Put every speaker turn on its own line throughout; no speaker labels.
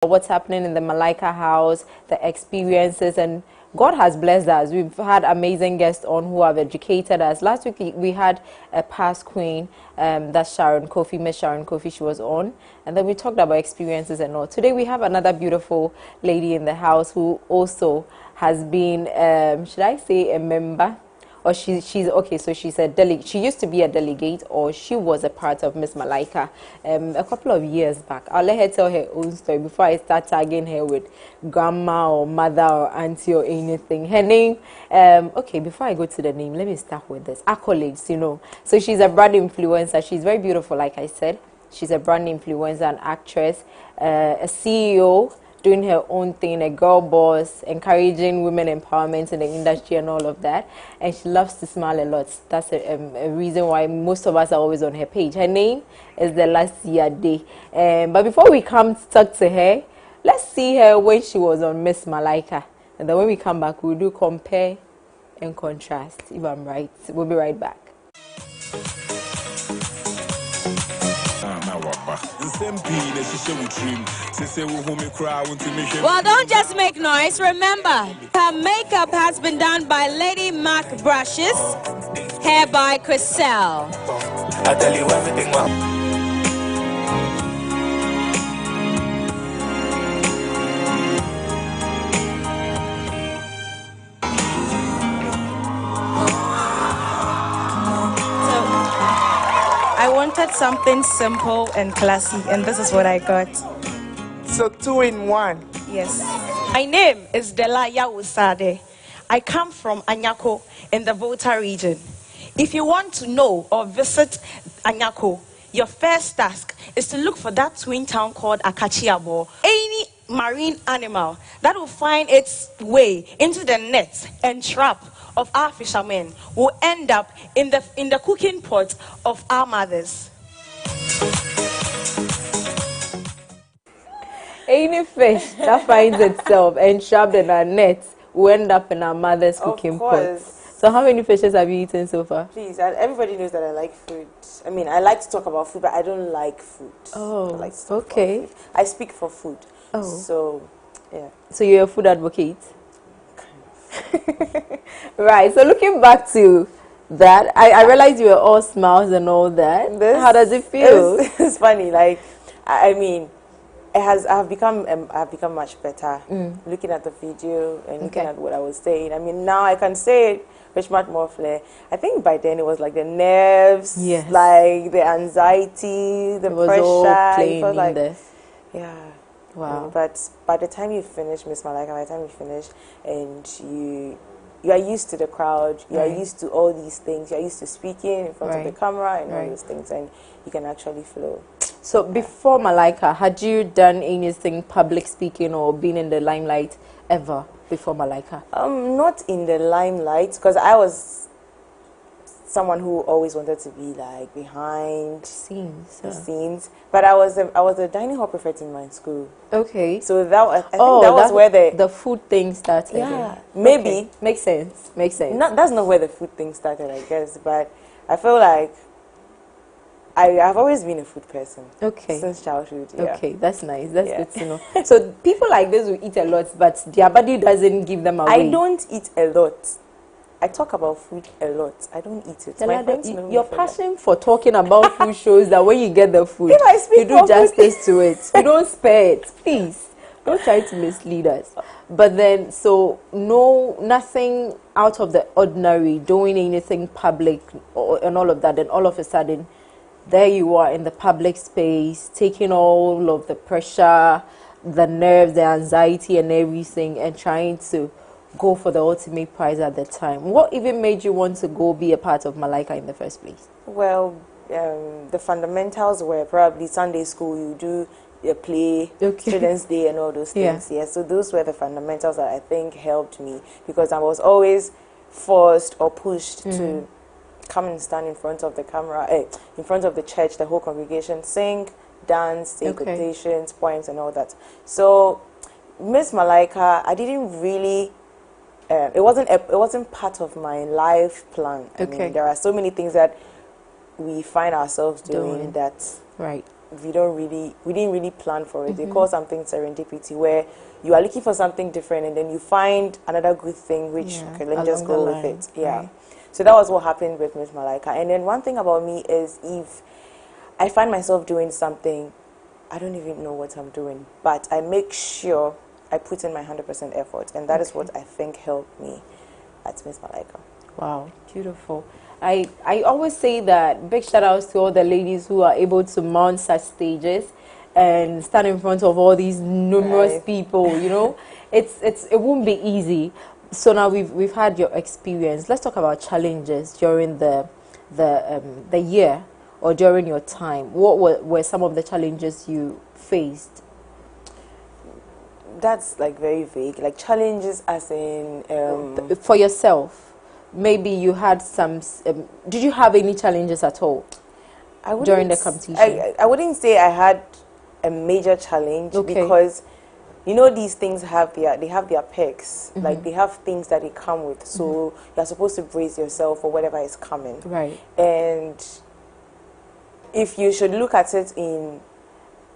what's happening in the Malaika house, the experiences, and God has blessed us. We've had amazing guests on who have educated us. Last week we had a past queen, that's Sharon Kofi, Miss Sharon Kofi, she was on. And then we talked about experiences and all. Today we have another beautiful lady in the house who also has been, should I say a member? Or she's okay, so she's a delegate. She used to be a delegate, or she was a part of Miss Malaika a couple of years back. I'll let her tell her own story before I start tagging her with grandma or mother or auntie or anything. Her name, okay, before I go to the name, let me start with this. Accolades, you know. So she's a brand influencer. She's very beautiful, like I said. She's a brand influencer, an actress, a CEO, doing her own thing, a girl boss, encouraging women empowerment in the industry and all of that. And she loves to smile a lot. That's a reason why most of us are always on her page. Her name is Dela Seade. But before we come to talk to her, let's see her when she was on Miss Malaika. And then when we come back, we'll do compare and contrast, if I'm right. We'll be right back.
Well, don't just make noise. Remember, her makeup has been done by Lady Mac Brushes, hair by Chriselle.
I tell you everything well.
I wanted something simple and classy, and this is what I got.
So 2 in 1.
Yes. My name is Dela Seade. I come from Anyako in the Volta region. If you want to know or visit Anyako, your first task is to look for that twin town called Akachiabo. Any marine animal that will find its way into the net and trap of our fishermen will end up in the cooking pot of our mothers.
Any fish that finds itself entrapped in our nets will end up in our mother's cooking pot. So how many fishes have you eaten so far?
Please, everybody knows that I like food. I mean, I like to talk about food, but I don't like food.
Oh,
I like to talk
okay.
about food. I speak for food.
Oh.
So, yeah.
So you're a food advocate? Right, so looking back to that, I realized you were all smiles and all that. How does it feel?
It's funny, like, I mean, I've become much better looking at the video and looking at what I was saying. I mean, now I can say it with much more flair. I think by then it was like the nerves, like the anxiety, the pressure.
All playing
it was like,
this.
yeah.
Wow.
But by the time you finish Miss Malaika, by the time you finish and you are used to the crowd, you are used to all these things, you are used to speaking in front of the camera and all those things, and you can actually flow.
So before Malaika, had you done anything public speaking or been in the limelight ever before Malaika?
Not in the limelight, because I was someone who always wanted to be like behind the scenes. But I was a dining hall prefect in my school.
Okay.
So that I think that was where
the food thing started.
Yeah, maybe.
Okay. Makes sense. Makes sense.
That's not where the food thing started, I guess. But I feel like I've always been a food person. Okay. Since childhood. Yeah.
Okay, that's nice. That's good to know. So people like this will eat a lot, but their body doesn't give them away.
I don't eat a lot. I talk about food a lot. I don't eat it. My friends know
your passion for talking about food shows that when you get the food, you do justice to it. You don't spare it. Please, don't try to mislead us. But then, so nothing out of the ordinary, doing anything public and all of that, and all of a sudden, there you are in the public space, taking all of the pressure, the nerves, the anxiety and everything, and trying to go for the ultimate prize at the time. What even made you want to go be a part of Malaika in the first place?
Well, the fundamentals were probably Sunday school, you do a play, Children's Day and all those things. Yeah. So those were the fundamentals that I think helped me, because I was always forced or pushed to come and stand in front of the camera, in front of the church, the whole congregation, sing, dance, say quotations, poems and all that. So Miss Malaika, I didn't really it wasn't part of my life plan. I mean, there are so many things that we find ourselves doing that we didn't really plan for it. They call something serendipity, where you are looking for something different and then you find another good thing, which okay, let me just go with it. Yeah. Right. So that was what happened with Miss Malaika. And then one thing about me is, if I find myself doing something, I don't even know what I'm doing, but I make sure I put in my 100% effort, and that is what I think helped me at Miss Malaika.
Wow, beautiful. I always say that big shout outs to all the ladies who are able to mount such stages and stand in front of all these numerous people. You know, it won't be easy. So now we've had your experience. Let's talk about challenges during the year or during your time. What were some of the challenges you faced?
That's like very vague. Like challenges as in
for yourself. Maybe you had some. Did you have any challenges at all during the competition?
I wouldn't say I had a major challenge, because you know these things have their perks. Like they have things that they come with. So you're supposed to brace yourself for whatever is coming.
Right.
And if you should look at it in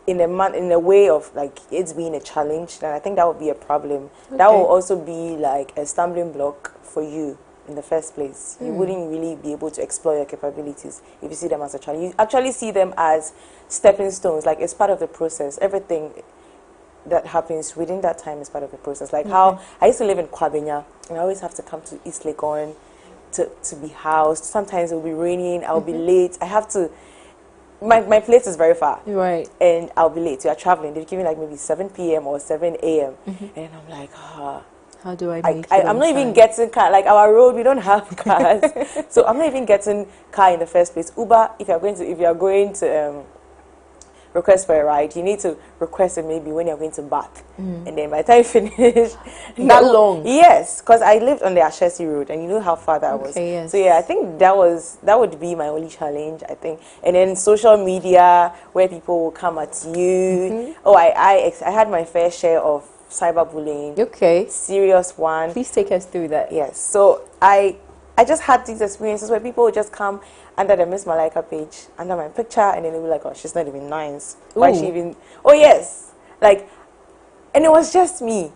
a way of like it's being a challenge, then I think that would be a problem. That will also be like a stumbling block for you in the first place. You wouldn't really be able to explore your capabilities if you see them as a challenge. You actually see them as stepping stones. Like it's part of the process. Everything that happens within that time is part of the process. Like how I used to live in Kwabenya, and I always have to come to East Legon to be housed. Sometimes it will be raining. I'll be late. I have to. My place is very far.
Right.
And I'll be late. You are traveling. They're giving like maybe 7 p.m. or 7 a.m. And I'm like,
how do I make it
I'm not even getting car. Like our road, we don't have cars. So I'm not even getting car in the first place. Uber, if you are going to request for a ride, you need to request it maybe when you're going to Bath. And then by the time you finish...
That long?
Yes, because I lived on the Ashesi Road, and you know how far that was.
Yes.
So yeah, I think that would be my only challenge, I think. And then social media, where people will come at you. Oh, I had my fair share of cyberbullying.
Okay.
Serious one.
Please take us through that.
Yes. So I just had these experiences where people would just come under the Miss Malaika page, under my picture, and then they'd be like, oh, she's not even nice. Why is she even... Oh, yes. Like, and it was just me.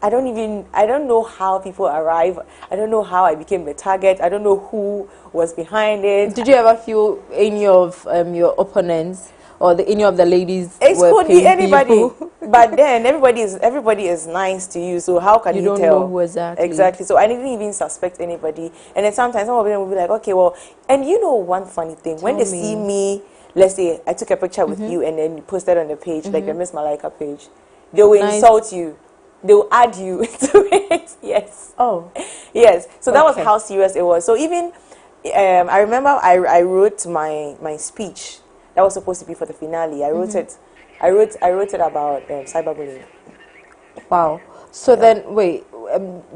I don't know how people arrive. I don't know how I became the target. I don't know who was behind it.
Did you ever feel any of your opponents or any of the ladies?
It could be anybody. But then everybody is nice to you, so how can you tell?
You don't know who exactly.
Exactly. So I didn't even suspect anybody. And then sometimes some of them will be like, okay, well, and you know one funny thing, when they see me, let's say I took a picture with you and then you posted on the page, like the Miss Malaika page, they will insult you. They will add you to it. Yes.
Oh.
Yes. So that was how serious it was. So even I remember I wrote my speech that was supposed to be for the finale. I wrote it. I wrote it about cyberbullying.
Wow. So then, wait,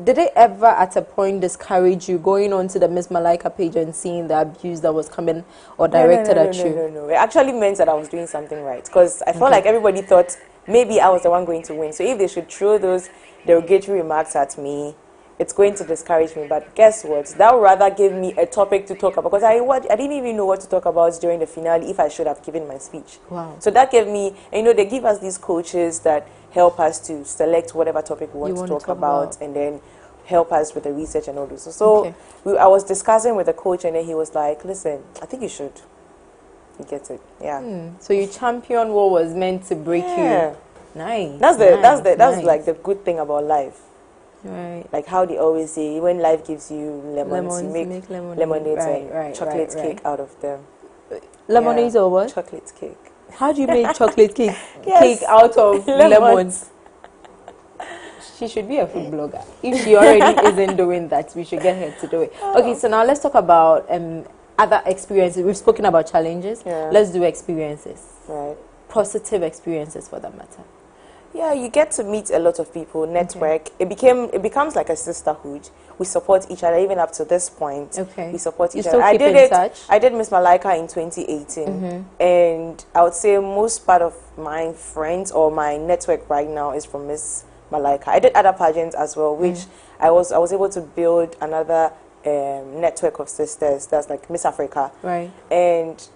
did it ever at a point discourage you going on to the Miss Malaika page and seeing the abuse that was coming or directed at you?
No. It actually meant that I was doing something right, because I felt like everybody thought maybe I was the one going to win. So if they should throw those derogatory remarks at me, it's going to discourage me. But guess what? That would rather give me a topic to talk about, because I didn't even know what to talk about during the finale if I should have given my speech.
Wow.
So that gave me, and, they give us these coaches that help us to select whatever topic we want to talk about, and then help us with the research and all this. So I was discussing with the coach, and then he was like, listen, I think you should. You get it. Yeah.
So you champion what was meant to break you. Nice.
That's like the good thing about life.
Right.
Like how they always say, when life gives you lemons, you make lemonade and chocolate cake out of them.
Lemonade or what?
Chocolate cake.
How do you make chocolate cake? Cake out of lemons. She should be a food blogger. If she already isn't doing that, we should get her to do it. Okay, so now let's talk about other experiences. We've spoken about challenges. Let's do experiences. Right. Positive experiences for that matter.
Yeah, you get to meet a lot of people, network. It becomes like a sisterhood. We support each other, even up to this point.
Okay.
We support each
other.
Still
keep in touch?
I did Miss Malaika in 2018. And I would say most part of my friends or my network right now is from Miss Malaika. I did other pageants as well, which I was able to build another network of sisters. That's like Miss Africa.
Right.
And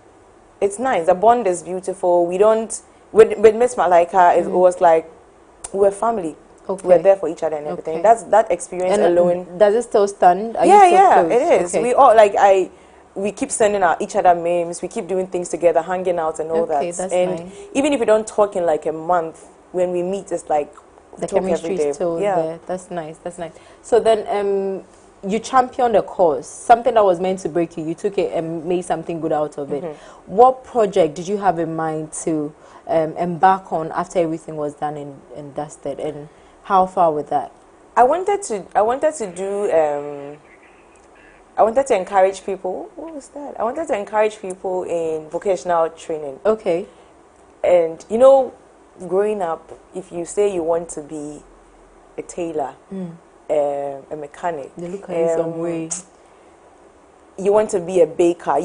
It's nice. The bond is beautiful. We don't with Miss Malaika. It was like we're family.
Okay.
We're there for each other and everything.
Okay.
That experience
And
alone.
does it still stand? Are
Yeah,
you still close?
it is.
Okay.
We all like we keep sending out each other memes. We keep doing things together, hanging out and all
Okay,
that.
that's
and
nice.
even if we don't talk in like a month, when we meet, it's like
The
talk
chemistry
every day.
is still
Yeah.
there. That's nice. That's nice. So then, you championed a cause, something that was meant to break you. You took it and made something good out of it. What project did you have in mind to embark on after everything was done and dusted? And how far with that?
I wanted to encourage people. What was that? I wanted to encourage people in vocational training.
Okay.
And you know, growing up, if you say you want to be a tailor, a mechanic,
They look at you some way.
you want to be a baker,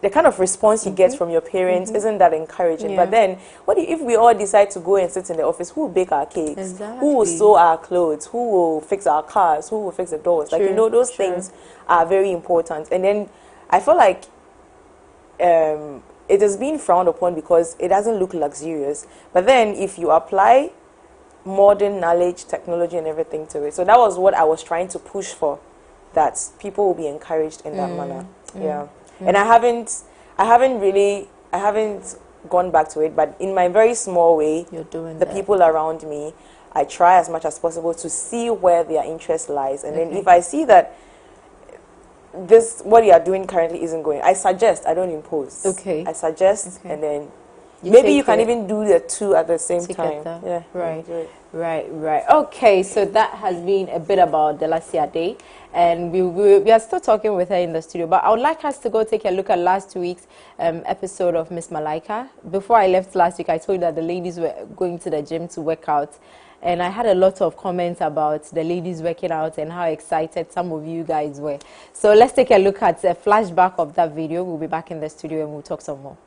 the kind of response you get from your parents isn't that encouraging.
Yeah.
But then, if we all decide to go and sit in the office? Who will bake our cakes?
Exactly.
Who will sew our clothes? Who will fix our cars? Who will fix the doors? Like, you know, those things are very important. And then I feel like it is being frowned upon because it doesn't look luxurious. But then if you apply modern knowledge, technology and everything to it, so that was what I was trying to push for, that people will be encouraged in that manner. Yeah. And I haven't gone back to it, but in my very small way,
You're doing
the
that.
people around me, I try as much as possible to see where their interest lies. And then if I see that what you are doing currently isn't going, I suggest, I don't impose.
Okay.
I suggest, and then
You
maybe
take
you can
it
even do the two at the same time.
together.
Yeah.
Right.
do it.
Right. Okay, so that has been a bit about Dela Seade, and we are still talking with her in the studio, but I would like us to go take a look at last week's episode of Miss Malaika. Before I left last week, I told you that the ladies were going to the gym to work out, and I had a lot of comments about the ladies working out and how excited some of you guys were. So let's take a look at a flashback of that video. We'll be back in the studio and we'll talk some more.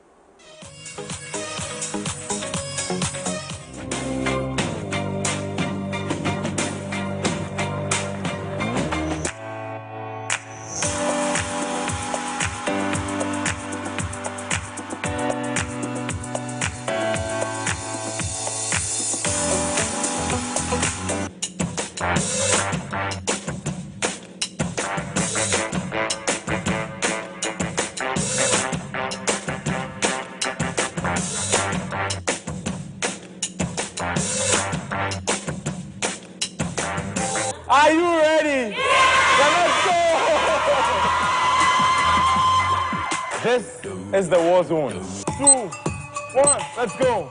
Are you ready? Then let's go! This is the war zone. 2, 1, let's go!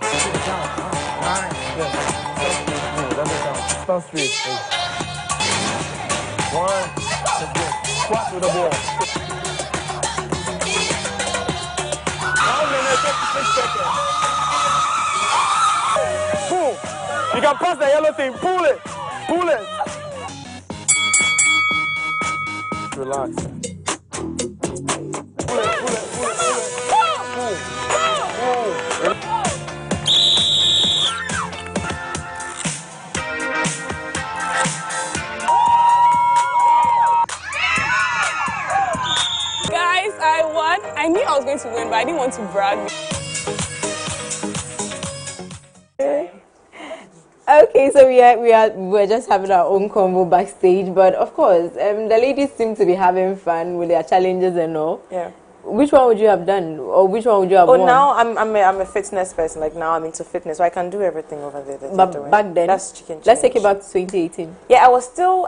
Stand straight. 1, let's go. Squat with the ball. 1 minute, 56 seconds. Pull. You can pass the yellow thing. Pull it. Pull it. Relax. Pull it.
Guys, I won. I knew I was going to win, but I didn't want to brag.
Okay, so we're just having our own convo backstage, but of course, the ladies seem to be having fun with their challenges and all.
Yeah.
Which one would you have done, or which one would you have won?
Now I'm a fitness person. Like, now I'm into fitness, so I can do everything over there.
But back then,
that's chicken.
Let's take it back to 2018.
Yeah, I was still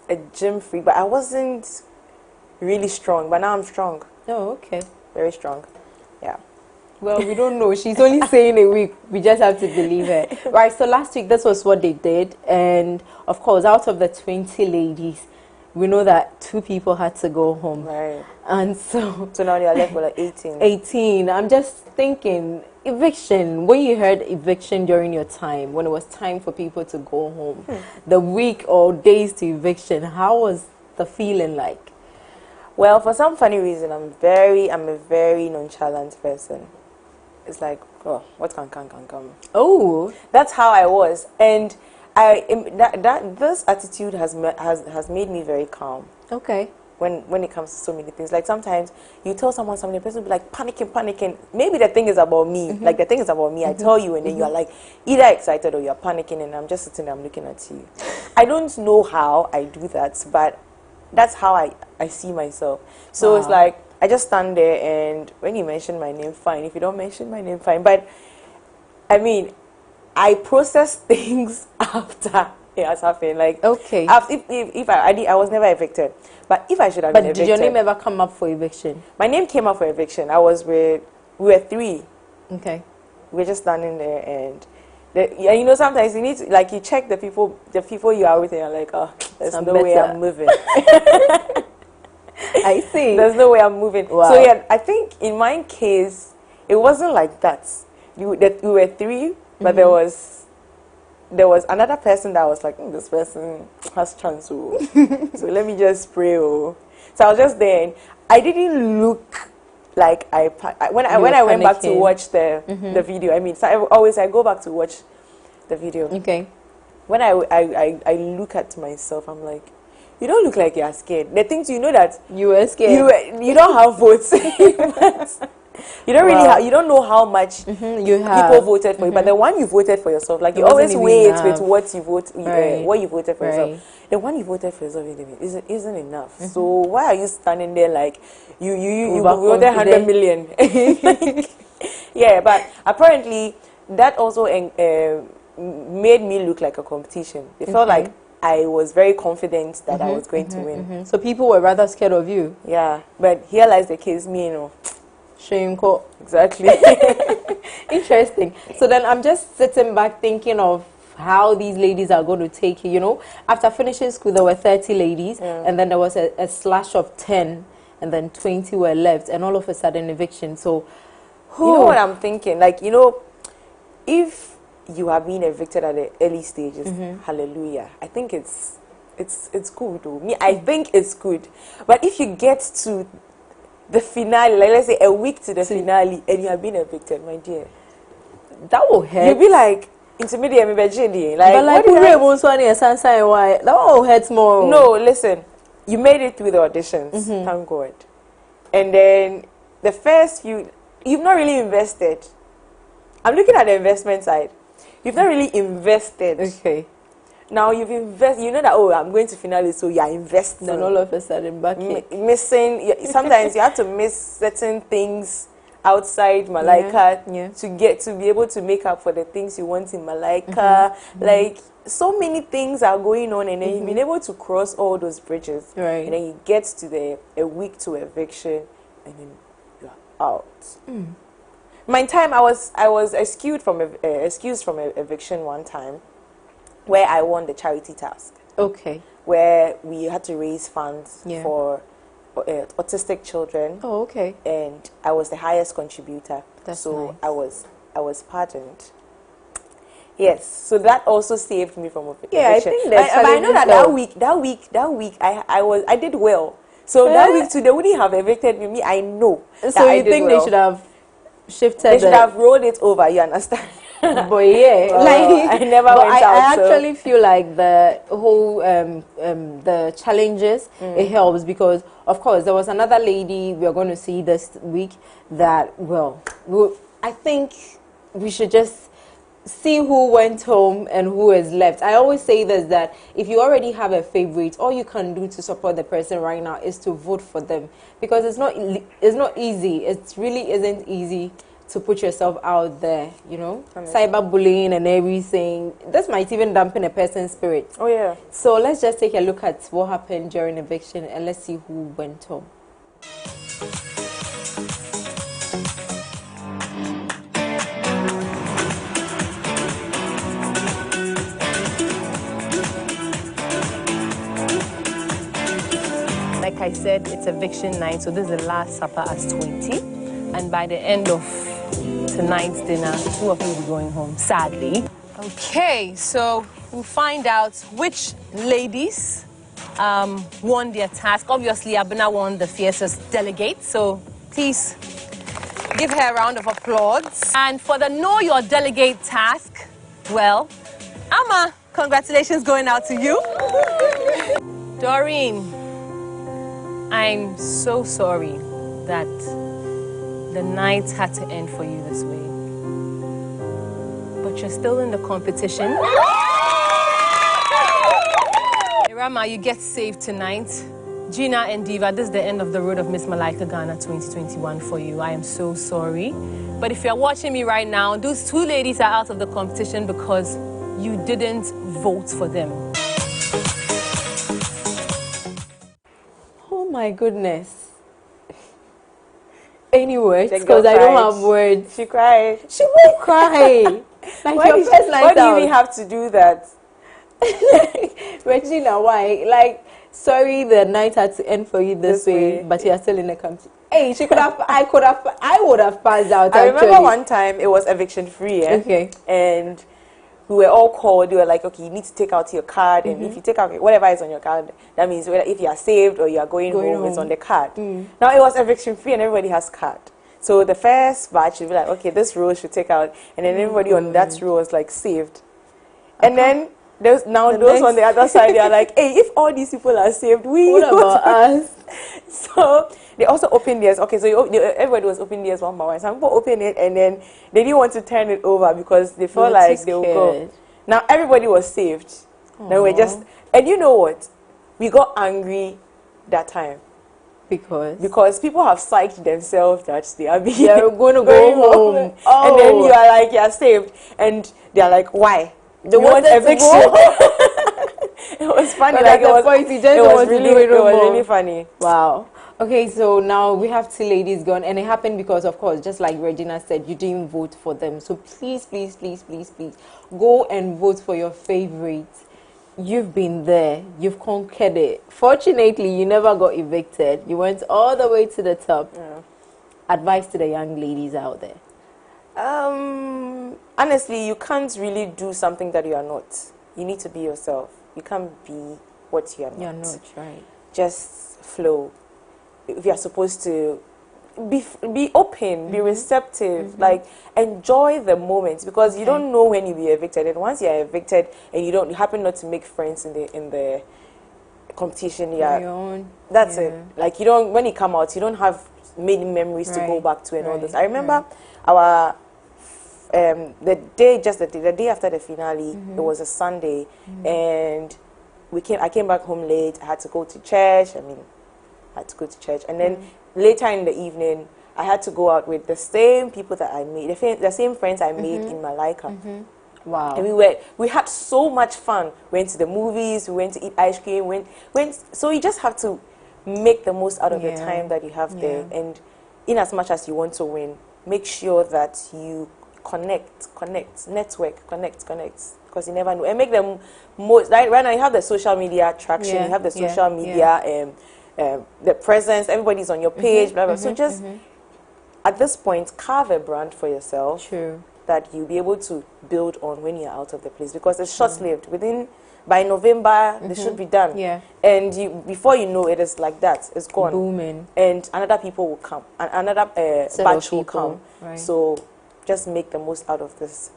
a gym freak, but I wasn't really strong. But now I'm strong.
Oh, okay.
Very strong. Yeah.
Well, we don't know. She's only saying it. We just have to believe her. Right, so last week, this was what they did. And, of course, out of the 20 ladies, we know that 2 people had to go home.
Right.
And so
now they are left with like 18.
18. I'm just thinking, eviction. When you heard eviction during your time, when it was time for people to go home, the week or days to eviction, how was the feeling like?
Well, for some funny reason, I'm a very nonchalant person. It's like, oh, what can come.
Oh,
That's how I was, and this attitude has made me very calm.
okay.
when it comes to so many things. Like sometimes you tell someone something, the person will be like panicking. Maybe the thing is about me. Like the thing is about me. I tell you, and then you are like either excited or you're panicking, and I'm just sitting there, I'm looking at you. I don't know how I do that, but that's how I see myself. So it's like I just stand there, and when you mention my name, fine. If you don't mention my name, fine. But I mean, I process things after it has happened. Like
okay,
if I was never evicted, but if I should have been evicted.
But did your name ever come up for eviction? My
name came up for eviction. We were 3.
Okay,
we're just standing there, and you know, sometimes you need to, like, you check the people you are with, and you're like, oh, there's no way I'm moving.
I see.
There's no way I'm moving.
Wow.
So yeah, I think in my case, it wasn't like that. We were 3, but there was another person that was like, this person has chance, so let me just pray. So I was just there, and I didn't look like when I went back to watch the video. I mean, so I go back to watch the video.
Okay.
When I look at myself, I'm like, you don't look like you're scared. The things, you know that
you were scared.
You don't have votes. You don't really you don't know how much people voted for you, but the one you voted for yourself, like you always wait with what you voted for yourself. The one you voted for yourself isn't enough. So why are you standing there like you voted 100 million? Yeah, but apparently that also made me look like a competition. It felt like I was very confident that I was going to win.
So people were rather scared of you.
Yeah, but here lies the case, me, you know.
Shameful.
Exactly.
Interesting. So then I'm just sitting back thinking of how these ladies are going to take you. You know, after finishing school, there were 30 ladies, and then there was a slash of 10, and then 20 were left, and all of a sudden eviction. So,
you know what I'm thinking? Like, you know, if you have been evicted at the early stages, hallelujah. I think it's good. Though. Me, I think it's good. But if you get to the finale, like let's say a week to the finale, and you have been evicted, my dear,
that will hurt.
You'll be like, intermediate, like,
but like, that will hurt more.
No, listen, you made it through the auditions, thank God. And then the first few, you've not really invested. I'm looking at the investment side. You've not really invested.
Okay.
Now you've invested. You know that, oh, I'm going to finale, so you're investing.
Then all of a sudden, back
missing. Sometimes you have to miss certain things outside Malaika to be able to make up for the things you want in Malaika. Like, so many things are going on, and then you've been able to cross all those bridges.
Right.
And then you get to a week to eviction, and then you're out. My time, I was excused from eviction one time, where I won the charity task.
Okay.
Where we had to raise funds for autistic children.
Oh, okay.
And I was the highest contributor.
That's
so
nice.
I was pardoned. Yes. So that also saved me from eviction.
Yeah, I think
but I know that week I did well. So that week too, they wouldn't have evicted me. I know.
So you think they should have shifted?
They should have rolled it over. You understand?
But yeah,
like I never went out.
I actually feel like the whole the challenges it helps, because of course there was another lady we are going to see this week that I think we should just see who went home and who is left. I always say this, that if you already have a favorite, all you can do to support the person right now is to vote for them, because it's not easy. It really isn't easy to put yourself out there, you know. Cyberbullying and everything. This might even dampen a person's spirit.
Oh yeah.
So let's just take a look at what happened during eviction, and let's see who went home.
Like I said, it's eviction night, so this is the last supper as 20. And by the end of tonight's dinner, 2 of you will be going home, sadly. Okay, so we'll find out which ladies won their task. Obviously, Abena won the fiercest delegate, so please give her a round of applause. And for the Know Your Delegate task, well, Amma, congratulations going out to you. Doreen, I'm so sorry that the night had to end for you this way. But you're still in the competition. Irama, you get saved tonight. Gina and Diva, this is the end of the road of Miss Malaika Ghana 2021 for you. I am so sorry. But if you're watching me right now, those two ladies are out of the competition because you didn't vote for them.
Oh my goodness. Any words? Because I don't have words.
She cried.
She won't cry. Like
Why
your first night
why do you
out.
even have to do that?
Regina, why? Like, sorry, the night had to end for you this way, but you are still in the country. Hey, she could have. I would have passed out.
I remember one time it was eviction free. Yeah?
Okay.
And we were all called. They were like, okay, you need to take out your card, and if you take out whatever is on your card, that means whether if you are saved or you are going home, it's on the card. Now it was eviction free, and everybody has card. So the first batch would be like, okay, this row should take out, and then everybody on that row was like saved, and then. Those on the other side, they are like, hey, if all these people are saved,
what about us?
So they also opened theirs. Okay, so everybody was opening theirs one by one. Some people opened it, and then they didn't want to turn it over because they felt like they would go. Now everybody was saved. Then we just, and you know what? We got angry that time. Because people have psyched themselves that they are
going to go home.
Oh. And then you are like, you're saved. And they are like, why? They want eviction. It was funny.
But like it was
really funny.
Wow. Okay, so now we have two ladies gone, and it happened because, of course, just like Regina said, you didn't vote for them. So please, please, please, please, please, go and vote for your favorite. You've been there. You've conquered it. Fortunately, you never got evicted. You went all the way to the top.
Yeah.
Advice to the young ladies out there.
Honestly, you can't really do something that you are not. You need to be yourself. You can't be what you are not.
You're not, right.
Just flow. If you're supposed to be open, be receptive, like enjoy the moment, because you don't know when you'll be evicted. And once you're evicted and you happen not to make friends in the competition, that's it. Like you don't, when you come out, you don't have many memories to go back to and all this. I remember our the day after the finale, it was a Sunday, and I came back home late. I had to go to church. I had to go to church, and then later in the evening, I had to go out with the same people that I made, the same friends I made in Malaika.
Wow!
And we had so much fun. Went to the movies. We went to eat ice cream. So you just have to make the most out of the time that you have there, and in as much as you want to win, make sure that you connect, network, because you never know. And make them most, right now you have the social media traction, you have the social media, the presence, everybody's on your page, blah, blah. So just, at this point, carve a brand for yourself that you'll be able to build on when you're out of the place, because it's short-lived. By November, they should be done. And before you know it, it's like that. It's gone.
Booming.
And another people will come. Another batch will come.
Right.
So just make the most out of this.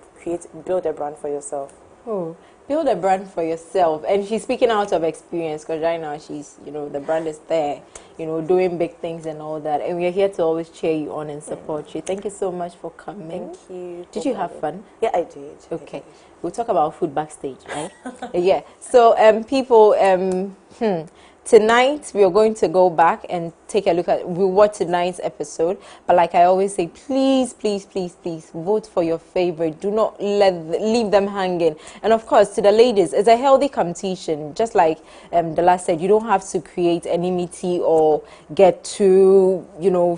Build a brand for yourself.
Oh, build a brand for yourself. And she's speaking out of experience, because right now she's, the brand is there, doing big things and all that. And we're here to always cheer you on and support you. Thank you so much for coming.
Thank you.
Did you have fun?
Yeah, I did.
Okay. We'll talk about food backstage, right? Yeah. So, people, tonight we are going to go back and take a look at, we'll watch tonight's episode. But like I always say, please, please, please, please vote for your favorite. Do not leave them hanging. And of course, to the ladies, it's a healthy competition. Just like Dela said, you don't have to create enmity or get to,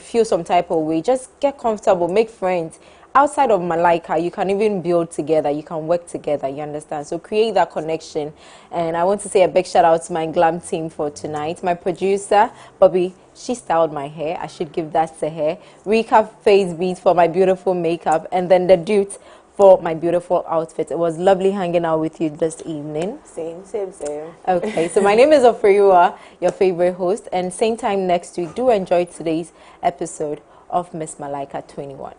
feel some type of way. Just get comfortable, make friends. Outside of Malaika, you can even build together. You can work together, you understand? So create that connection. And I want to say a big shout out to my glam team for tonight. My producer, Bobby, she styled my hair. I should give that to her. Recap Face Beat for my beautiful makeup. And then the dude for my beautiful outfit. It was lovely hanging out with you this evening.
Same.
Okay, so my name is Ofriua, your favorite host. And same time next week, do enjoy today's episode of Miss Malaika 21.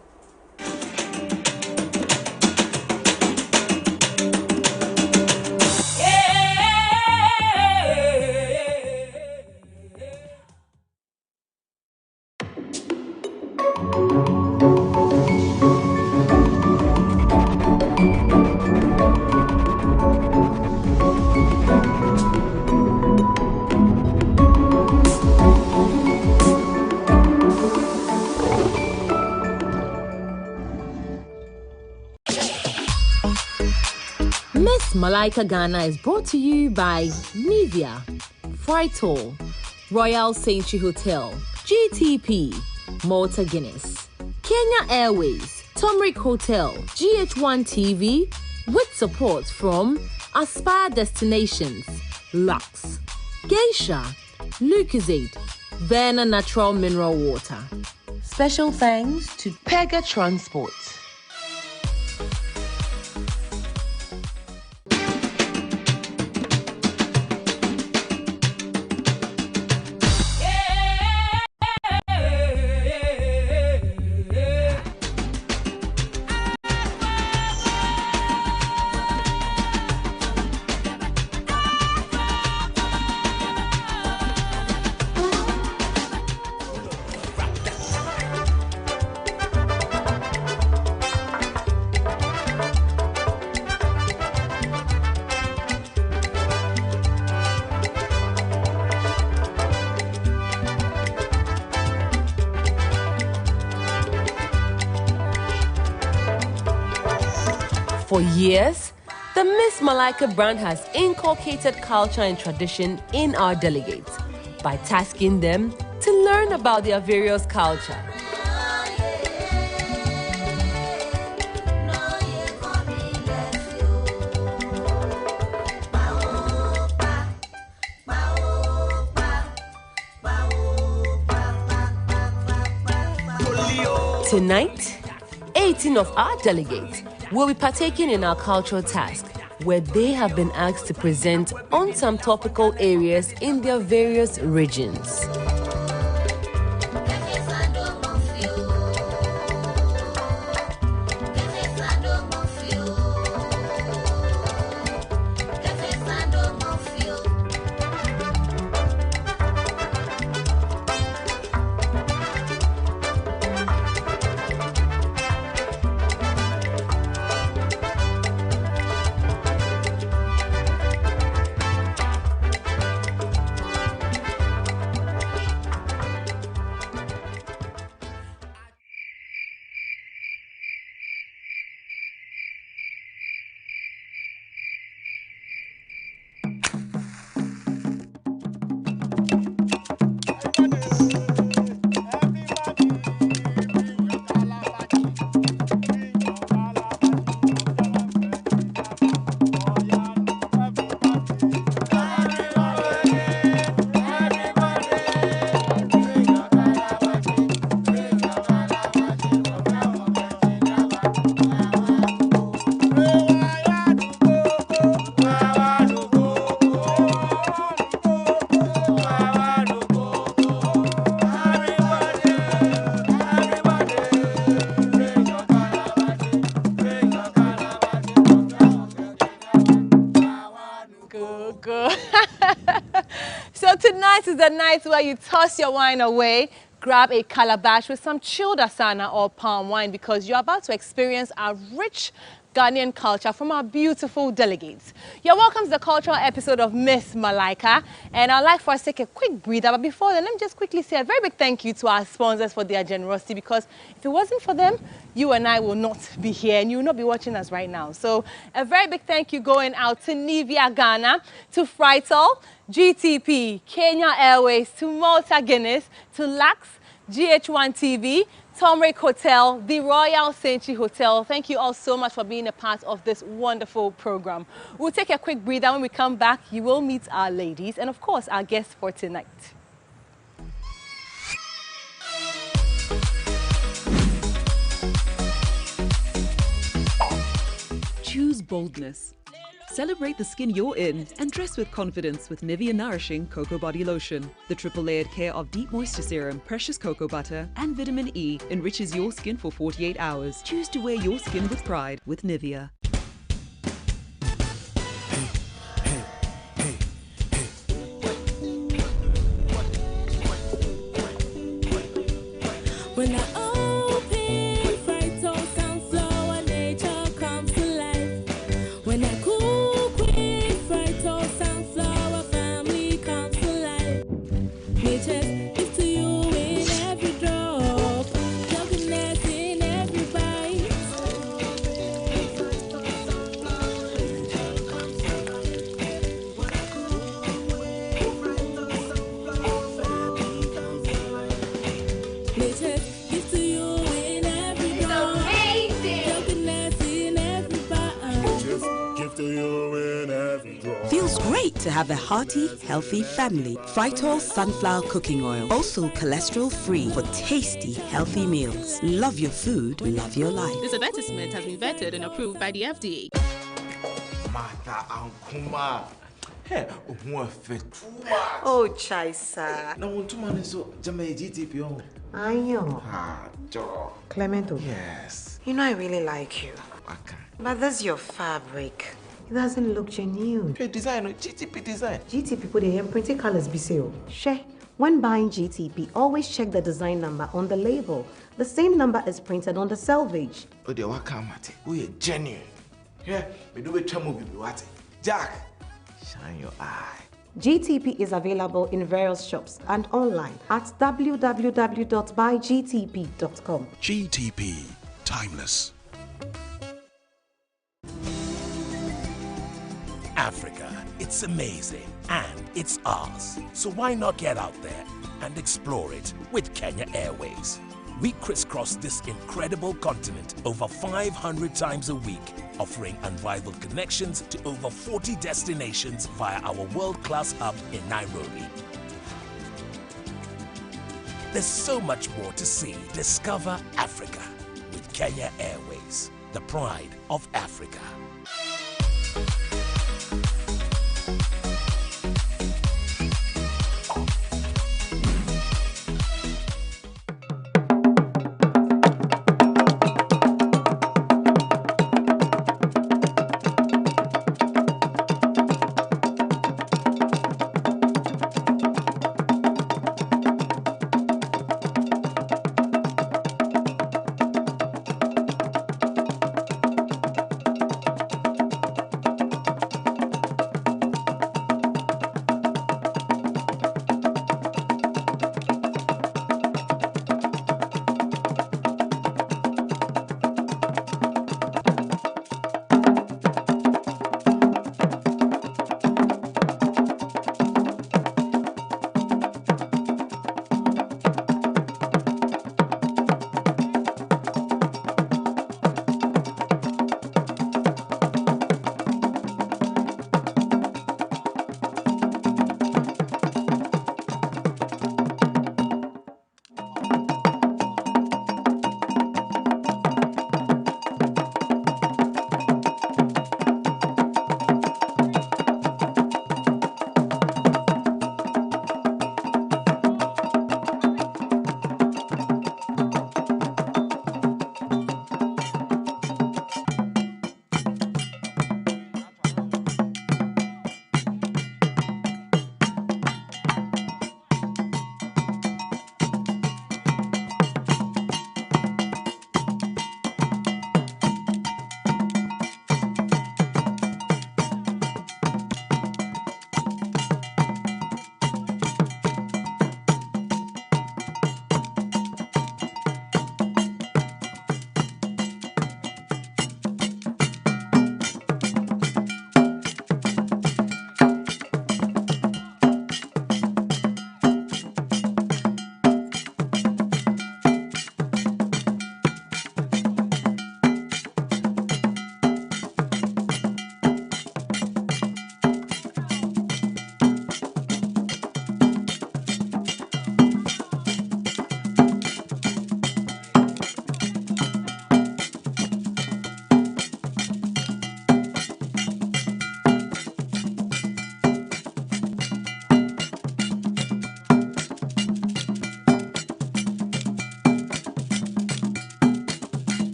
Miss Malaika Ghana is brought to you by Nivea, Fritol, Royal Sanctuary Hotel, GTP, Malta Guinness, Kenya Airways, Turmeric Hotel, GH1 TV, with support from Aspire Destinations, Lux, Geisha, Lucozade, Verna Natural Mineral Water. Special thanks to Pega Transport. For years, the Miss Malaika brand has inculcated culture and tradition in our delegates by tasking them to learn about their various culture. Tonight, 18 of our delegates will be partaking in our cultural task, where they have been asked to present on some topical areas in their various regions.
So tonight is the night where you toss your wine away, grab a calabash with some chilled asana or palm wine, because you're about to experience our rich Ghanaian culture from our beautiful delegates. You're welcome to the cultural episode of Miss Malaika, and I'd like for us to take a quick breather. But before then, let me just quickly say a very big thank you to our sponsors for their generosity, because if it wasn't for them, you and I will not be here, and you will not be watching us right now. So a very big thank you going out to Nivea Ghana, to Fritol, GTP, Kenya Airways, to Malta Guinness, to Lux, GH1 TV, Turmeric Hotel, the Royal Sanctuary Hotel. Thank you all so much for being a part of this wonderful program. We'll take a quick breather. When we come back, you will meet our ladies and, of course, our guests for tonight.
Choose boldness. Celebrate the skin you're in and dress with confidence with Nivea Nourishing Cocoa Body Lotion. The triple layered care of deep moisture serum, precious cocoa butter, and vitamin E enriches your skin for 48 hours. Choose to wear your skin with pride with Nivea.
When I open Fritol sunflower, nature comes to life. When I cook with Fritol sunflower, family comes to life. Nature is to you in every drop, goodness in every bite.
to you in every drawer.
Feels great to have a hearty, healthy family. Fritol sunflower cooking oil. Also cholesterol free for tasty, healthy meals. Love your food, love your life.
This advertisement has been vetted and approved by the FDA.
Mata Ankuma. Hey,
oh, Chaisa.
No one to man so Jamaica GTP on.
I know.
Joe.
Clemento.
Yes.
You know I really like you.
Okay.
But that's your fabric. It doesn't look genuine.
Hey, design, GTP design.
GTP put the printed colors be sale. She. When buying GTP, always check the design number on the label. The same number is printed on the selvage.
Oh, the wakamate. We are genuine. Yeah, we do a travel with what? Jack, shine your eye.
GTP is available in various shops and online at www.buygtp.com.
GTP, timeless.
Africa, it's amazing and it's ours. So why not get out there and explore it with Kenya Airways? We crisscross this incredible continent over 500 times a week, offering unrivaled connections to over 40 destinations via our world-class hub in Nairobi. There's so much more to see. Discover Africa with Kenya Airways, the pride of Africa.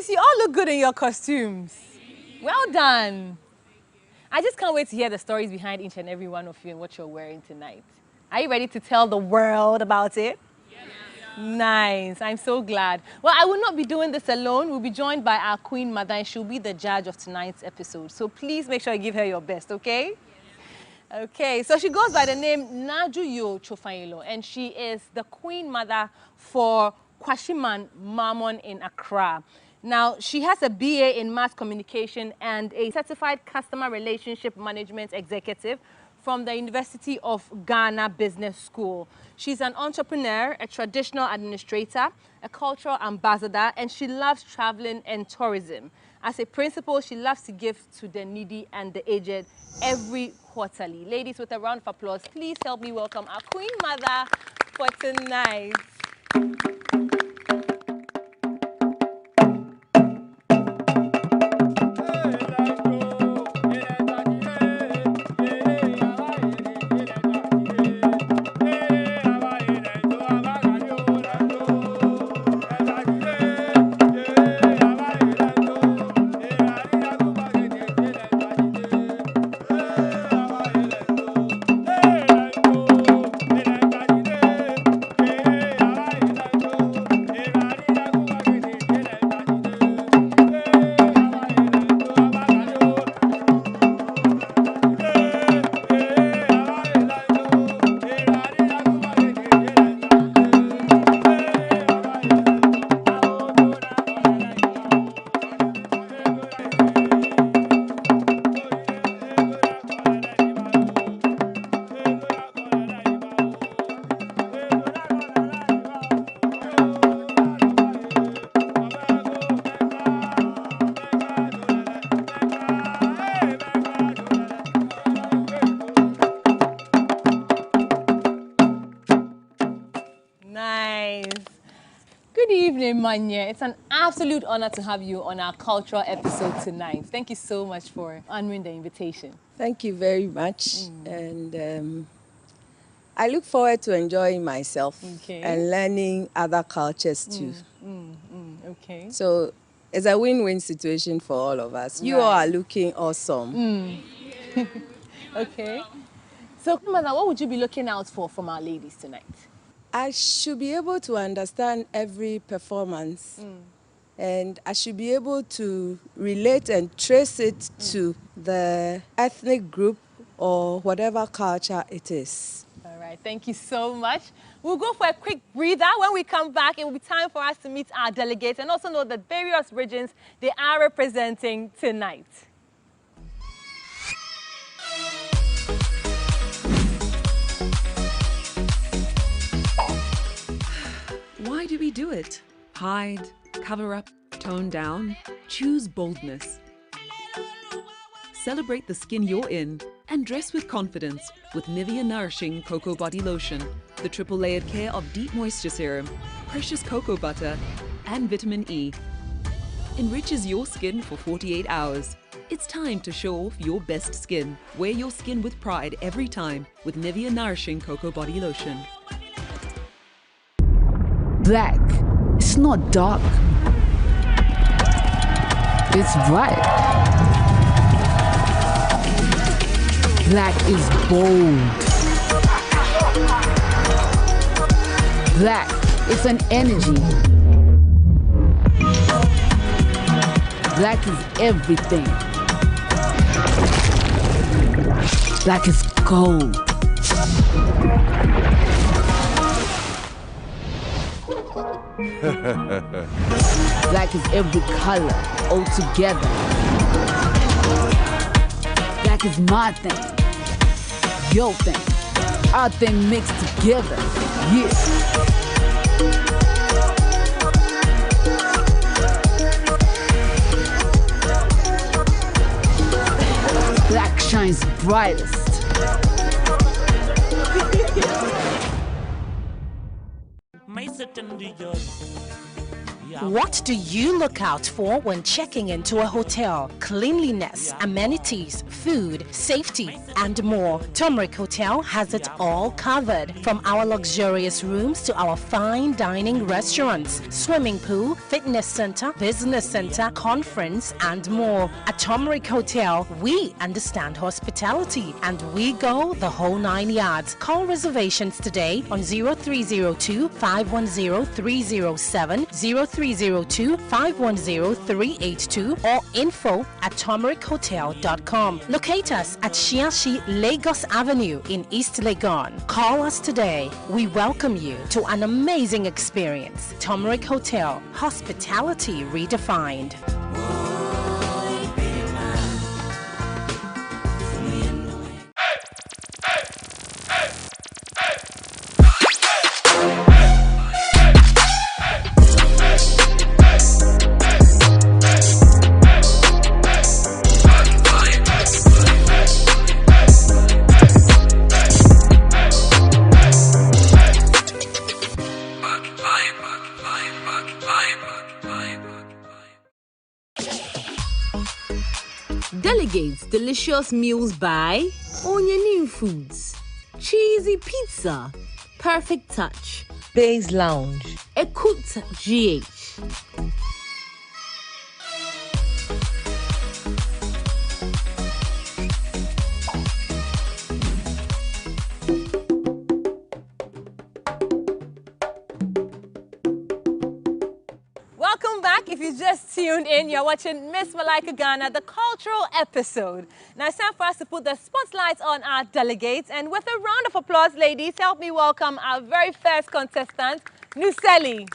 You all look good in your costumes. Well done. I just can't wait to hear the stories behind each and every one of you and what you're wearing tonight. Are you ready to tell the world about it? Yeah. Nice. I'm so glad. Well, I will not be doing this alone. We'll be joined by our Queen Mother, and she'll be the judge of tonight's episode. So please make sure you give her your best, okay? Okay, so she goes by the name Najuyo Chofailo, and she is the queen mother for Kwashiman Mammon in Accra. Now, she has a BA in mass communication and a certified customer relationship management executive from the University of Ghana Business School. She's an entrepreneur, a traditional administrator, a cultural ambassador, and she loves traveling and tourism. As a principal, she loves to give to the needy and the aged every quarterly. Ladies, with a round of applause, please help me welcome our queen mother for tonight. Good evening, Manya. It's an absolute honor to have you on our cultural episode tonight. Thank you so much for honoring the invitation.
Thank you very much. And I look forward to enjoying myself and learning other cultures too.
Okay.
So it's a win-win situation for all of us. You all are looking awesome.
Okay. So, Mother, what would you be looking out for from our ladies tonight?
I should be able to understand every performance and I should be able to relate and trace it to the ethnic group or whatever culture it is.
All right, thank you so much. We'll go for a quick breather. When we come back, it will be time for us to meet our delegates and also know the various regions they are representing tonight.
Why do we do it? Hide, cover up, tone down. Choose boldness. Celebrate the skin you're in and dress with confidence with Nivea Nourishing Cocoa Body Lotion, the triple layered care of deep moisture serum, precious cocoa butter, and vitamin E. Enriches your skin for 48 hours. It's time to show off your best skin. Wear your skin with pride every time with Nivea Nourishing Cocoa Body Lotion.
Black, it's not dark. It's bright. Black is bold. Black, it's an energy. Black is everything. Black is gold. Black is every color all together. Black is my thing, your thing, our thing mixed together. Yeah. Black shines brightest.
What do you look out for when checking into a hotel? Cleanliness, amenities, food, safety, and more. Turmeric Hotel has it all covered. From our luxurious rooms to our fine dining restaurants, swimming pool, fitness center, business center, conference, and more. At Turmeric Hotel, we understand hospitality and we go the whole 9 yards. Call reservations today on 0302 510 307 03 302-510-382 or info@turmerichotel.com. Locate us at Shiashi Lagos Avenue in East Legon. Call us today. We welcome you to an amazing experience. Turmeric Hotel, hospitality redefined.
Delegates delicious meals by Onion Foods, Cheesy Pizza, Perfect Touch,
Bay's Lounge,
Ekut GH.
Welcome back. If you just tuned in, you're watching Miss Malaika Ghana, the cultural episode. Now it's time for us to put the spotlight on our delegates. And with a round of applause, ladies, help me welcome our very first contestant, Nuseli.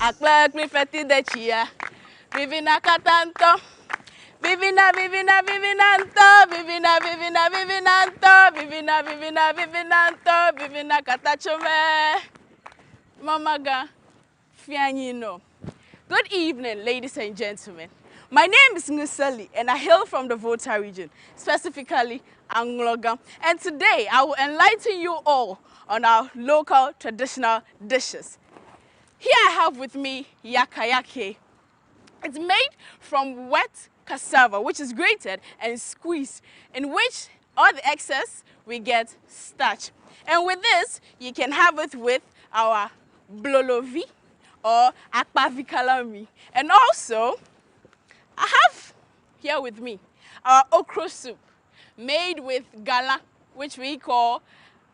Aklak mi feti de chia, vivina katanto, vivina vivinanto, vivina katachome, mamaga, fianino. Good evening, ladies and gentlemen. My name is Nuseli, and I hail from the Volta region, specifically Angloga. And today, I will enlighten you all on our local traditional dishes. Here I have with me yakayake. It's made from wet cassava, which is grated and squeezed, in which all the excess we get starch. And with this, you can have it with our blolovi or akpavikalami. And also, I have here with me our okra soup, made with gala, which we call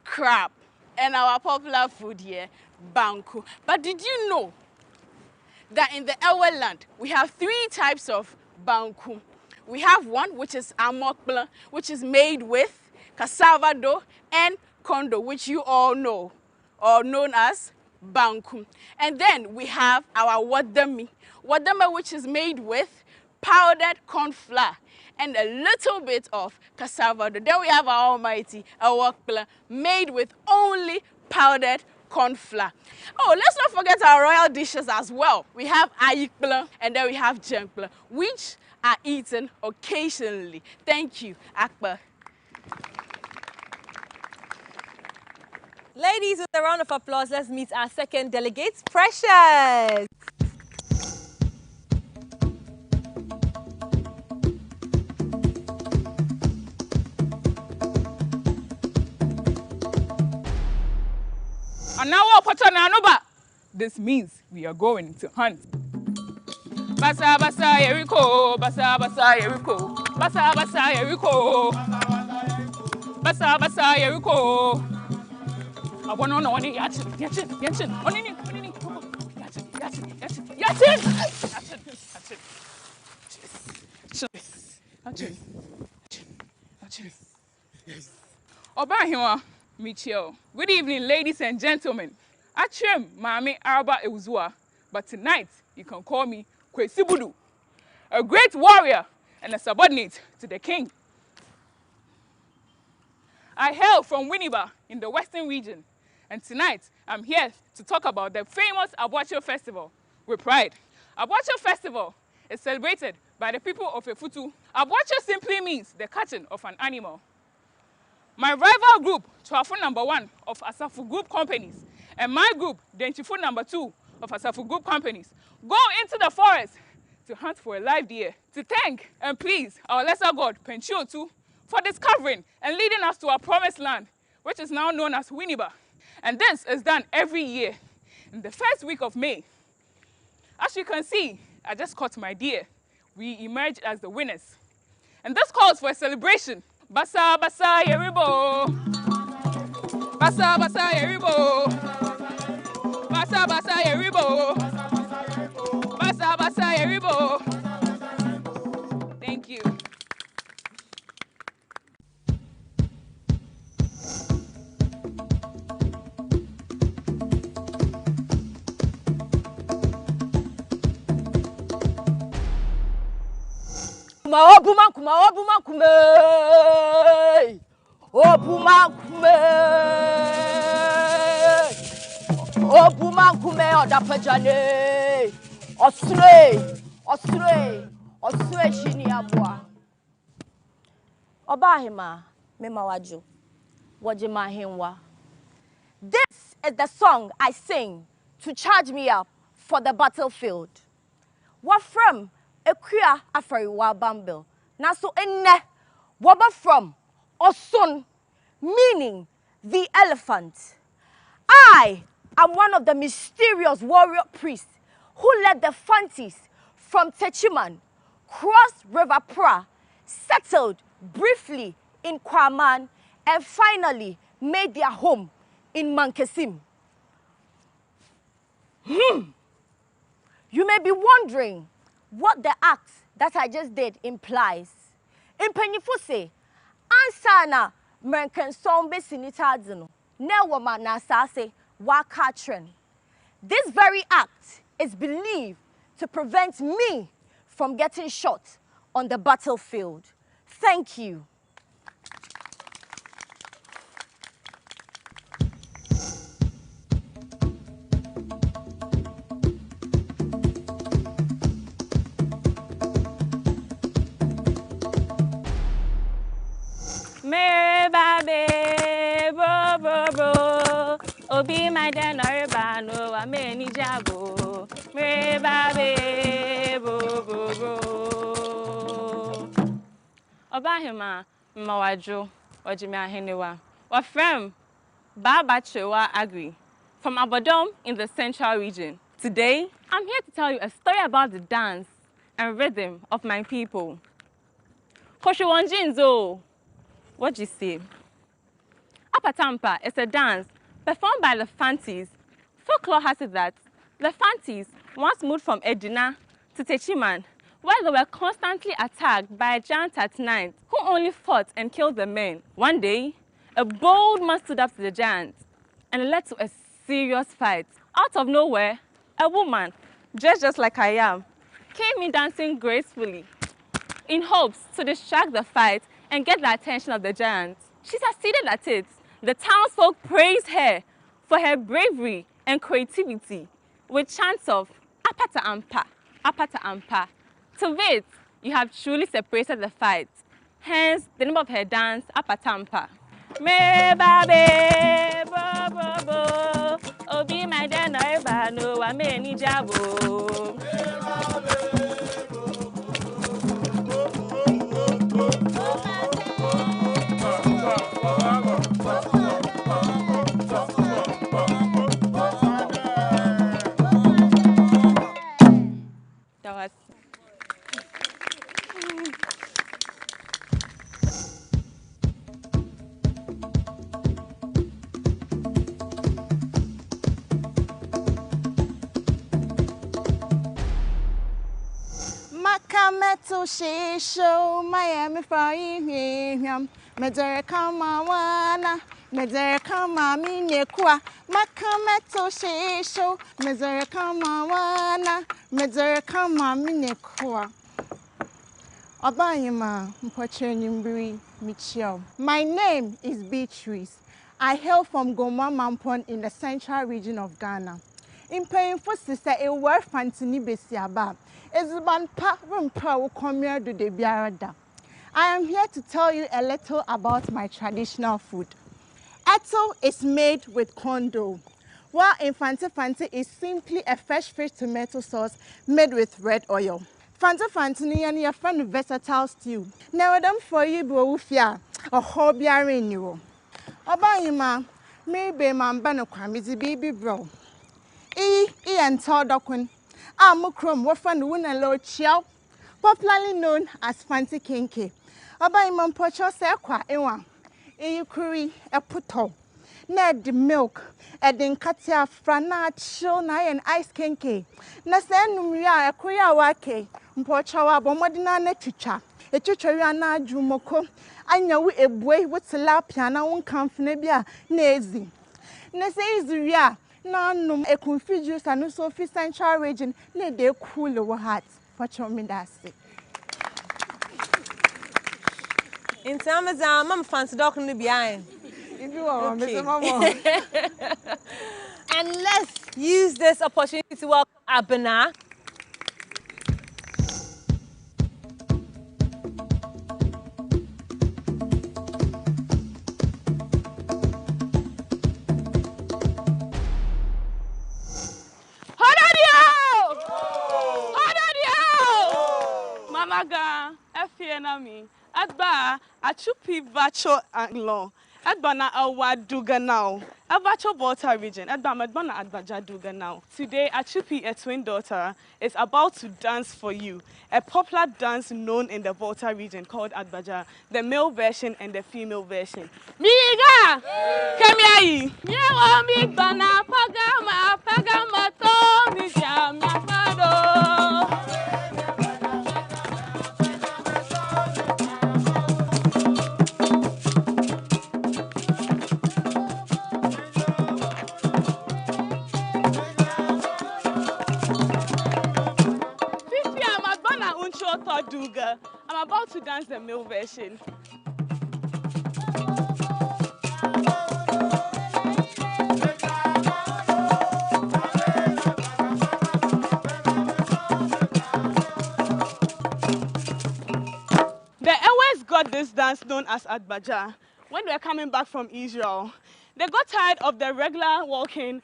crab, and our popular food here, banku. But did you know that in the Ewe land, we have 3 types of banku? We have one, which is amokbla, which is made with cassava dough and kondo, which you all know, or known as banku. And then we have our wadami, which is made with powdered corn flour and a little bit of cassava dough. Then we have our almighty awokbla, made with only powdered corn flour. Oh, let's not forget our royal dishes as well. We have ayikbla and then we have jenkbla, which are eaten occasionally. Thank you, Akbar.
Ladies, with a round of applause, let's meet our second delegate, Precious.
And now, this means we are going to hunt. Basa basa Yeriko, basa basa Yeriko, basa basa Yeriko, basa basa Yeriko. I want to know what yachin, onini, yachin. Michio. Good evening, ladies and gentlemen. Achim, Mami Araba Euzua, but tonight you can call me Kwesibudu, a great warrior and a subordinate to the king. I hail from Winneba in the Western region, and tonight I'm here to talk about the famous Abuacho Festival with pride. Abuacho Festival is celebrated by the people of Efutu. Abuacho simply means the catching of an animal. My rival group, Chwafu number 1 of Asafu Group Companies, and my group, Denchifu number 2 of Asafu Group Companies, go into the forest to hunt for a live deer, to thank and please our lesser god, Penchiotu, for discovering and leading us to our promised land, which is now known as Winneba. And this is done every year in the first week of May. As you can see, I just caught my deer we emerged as the winners. And this calls for a celebration. Basa basa yeribo. Basa basa yeribo. Basa basa yeribo. Basa basa yeribo. Thank you.
Obuma kume, obuma kume odapajane, osre shini abwa. Obahima memawaju, wajima hinwa. This is the song I sing to charge me up for the battlefield. What from? Ekuya afariwa bambil. Na so enne waba from Osun, meaning the elephant. I am one of the mysterious warrior priests who led the Fantis from Techiman, crossed River Pra, settled briefly in Kwaman, and finally made their home in Mankesim. You may be wondering what the act that I just did implies. In Penifuse, ansana American song besinitadzino, ne woman na sase wakatren. This very act is believed to prevent me from getting shot on the battlefield. Thank you.
Obi my den no wa me ni jabo. Me babe bo bo bo. Obahima mawaju ojimi ahenewa. Wa frem Baba Chewa Agri from Abodom in the Central Region. Today, I'm here to tell you a story about the dance and rhythm of my people. Koshiwanjinzo. What do you say? Apatampa is a dance performed by the Fantis. Folklore has it that the Fantis once moved from Edina to Techiman, where they were constantly attacked by a giant at night who only fought and killed the men. One day, a bold man stood up to the giant and it led to a serious fight. Out of nowhere, a woman, dressed just like I am, came in dancing gracefully in hopes to distract the fight and get the attention of the giant. She succeeded at it. The townsfolk praised her for her bravery and creativity with chants of Apata Ampa, Apata Ampa. To this, you have truly separated the fight. Hence, the name of her dance, Apata Ampa. Me babe, bo bo bo, obi my den no wa me ni jabo. That was
Makameto shisho Miami frying Medere kama wana Medere kama minekwa Makameto shisho Medere kama wana Medere kama minekwa Abayima mpoche nyimbiri michio. My name is Beatrice. I hail from Goma Mampon in the Central Region of Ghana. In painful sister a word fantini besiaba. Ezban pa rumpa wo komia do de biarada. I am here to tell you a little about my traditional food. Eto is made with corn dough, while Infante is simply a fresh fish tomato sauce made with red oil. Fante ni yani ya friend versatile stew. Now them for you bo ufia a hobby arenyo. Obayima me be man bano kwamizi baby bro. E and tall dokun. Mukrum what friend win a low chiao. popularly known as Fancy Kinky. Oba imampocho se kwa ewa. Eyukuri eputo. Ned milk. Edin katia frana chill na and ice kinky. Na se numria ekuya wake. Mpocho wa bomodina ne chicha. Echuchori na jumoko. Anya wu ebue with tilapia na won kamfne bia na ezi. Na se izuria na num ekunfi juice anu so fi central region na de cool wo heart. Pacho me dasi.
In terms of mom fancy dog in the behind. Okay. And let's use this opportunity to welcome Abena.
Mamaga, Efienami, Adba, Achupi Vacho Anglon, Adbana Awa Duga now, Avacho Volta region, Adbana Adbaja Duga now. Today, Achupi, a twin daughter, is about to dance for you, a popular dance known in the Volta region called Adbaja, the male version and the female version. Miga! Kemiai! Yawa Migbana Pagama to Mijam Yafado. I'm about to dance the male version. They always got this dance known as Adbaja. When they were coming back from Israel, they got tired of the regular walking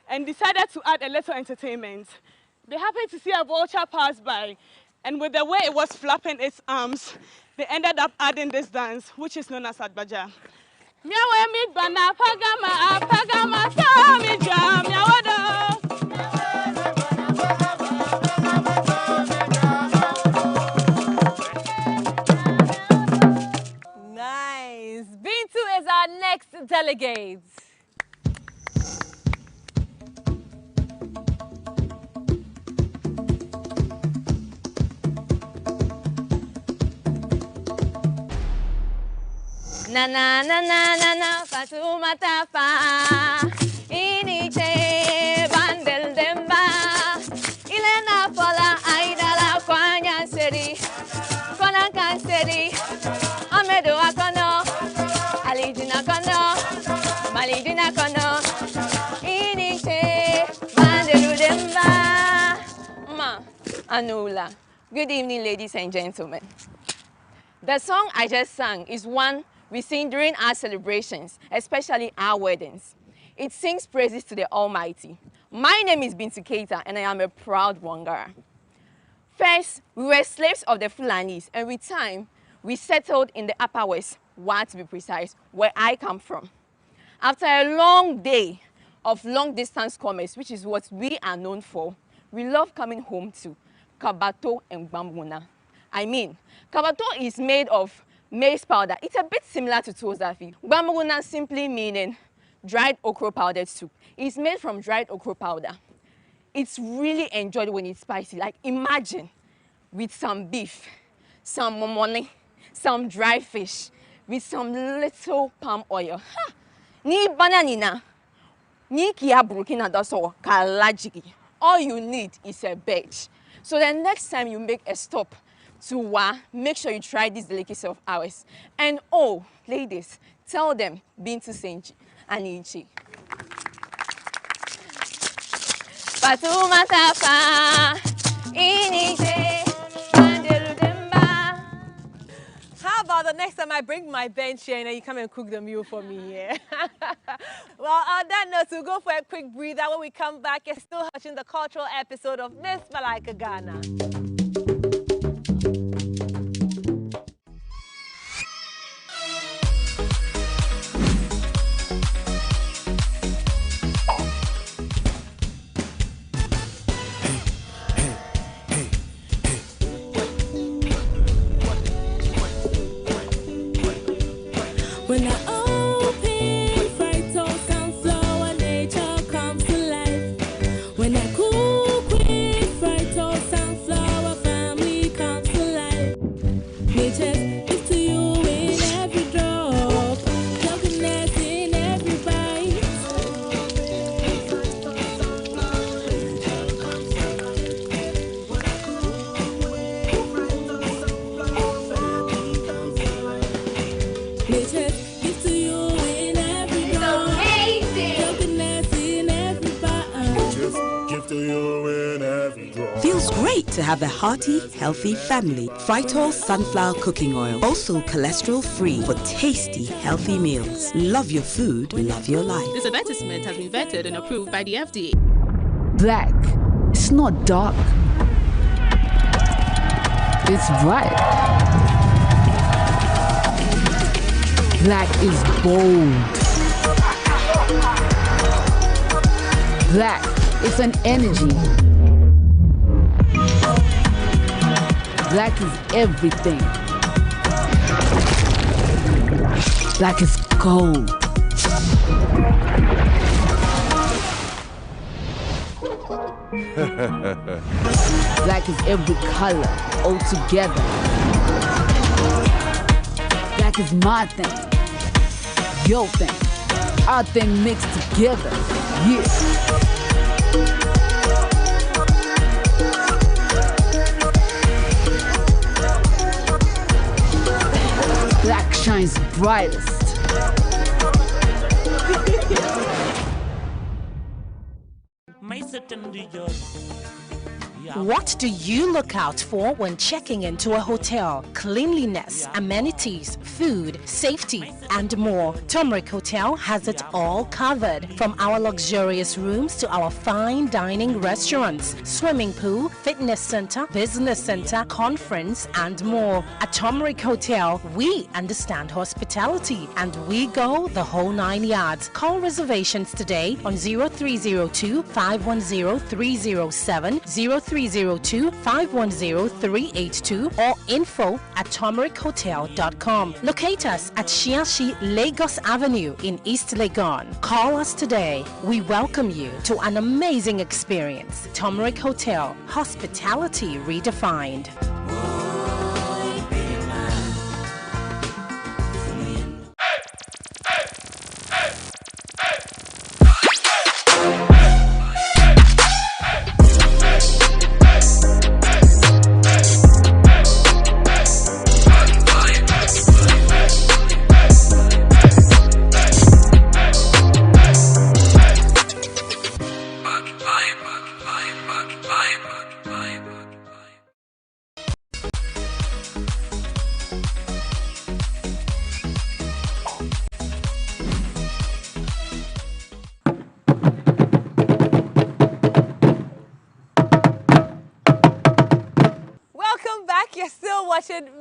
and decided to add a little entertainment. They happened to see a vulture pass by, and with the way it was flapping its arms, they ended up adding this dance, which is known as Adbaja.
Nice. Bintu is our next delegate.
Na na na na na na Fatuma Tafa Iniche Bandel Demba Ilena Pola Aidala Kwanya Seri Konankan Seri Amedo Akono Alijina Kono Malidina Kono Iniche Bandel Demba Ma Anula. Good evening, ladies and gentlemen. The song I just sang is one we sing during our celebrations, especially our weddings. It sings praises to the Almighty. My name is Bintu Keita, and I am a proud Wangara. First, we were slaves of the Fulanis, and with time, we settled in the Upper West, Wa to be precise, where I come from. After a long day of long-distance commerce, which is what we are known for, we love coming home to Kabato and Bambuna. I mean, Kabato is made of maize powder. It's a bit similar to Tozafi. Bambuna simply meaning dried okra powdered soup. It's made from dried okra powder. It's really enjoyed when it's spicy. Like imagine with some beef, some momone, some dry fish, with some little palm oil. Ha! Ni bananina, ni kia burkina daso kalajiki. All you need is a bed. So the next time you make a stop to Wa, make sure you try this delicacy of ours. And oh, ladies, tell them Bintu Senji and Ichi. Fatuma Tafa, Iniche, Mandeludemba.
How about the next time I bring my bench here and you come and cook the meal for me here? Well, on that note, we'll go for a quick breather. When we come back, you're still watching the cultural episode of Miss Malaika Ghana.
to have a hearty, healthy family. Frytol sunflower cooking oil. Also cholesterol free for tasty, healthy meals. Love your food, love your life.
This advertisement has been vetted and approved by the FDA.
Black. It's not dark. It's bright. Black is bold. Black is an energy. Black is everything. Black is gold. Black is every color all together. Black is my thing, your thing, our thing mixed together. Yeah. Black shines brightest.
What do you look out for when checking into a hotel? Cleanliness, amenities, food, safety, and more. Turmeric Hotel has it all covered. From our luxurious rooms to our fine dining restaurants, swimming pool, fitness center, business center, conference, and more. At Turmeric Hotel, we understand hospitality and we go the whole 9 yards. Call reservations today on 0302 510 307, 0302 510 382, or info@turmerichotel.com. Locate us at Shiashi Lagos Avenue in East Legon. Call us today. We welcome you to an amazing experience. Turmeric Hotel, hospitality redefined.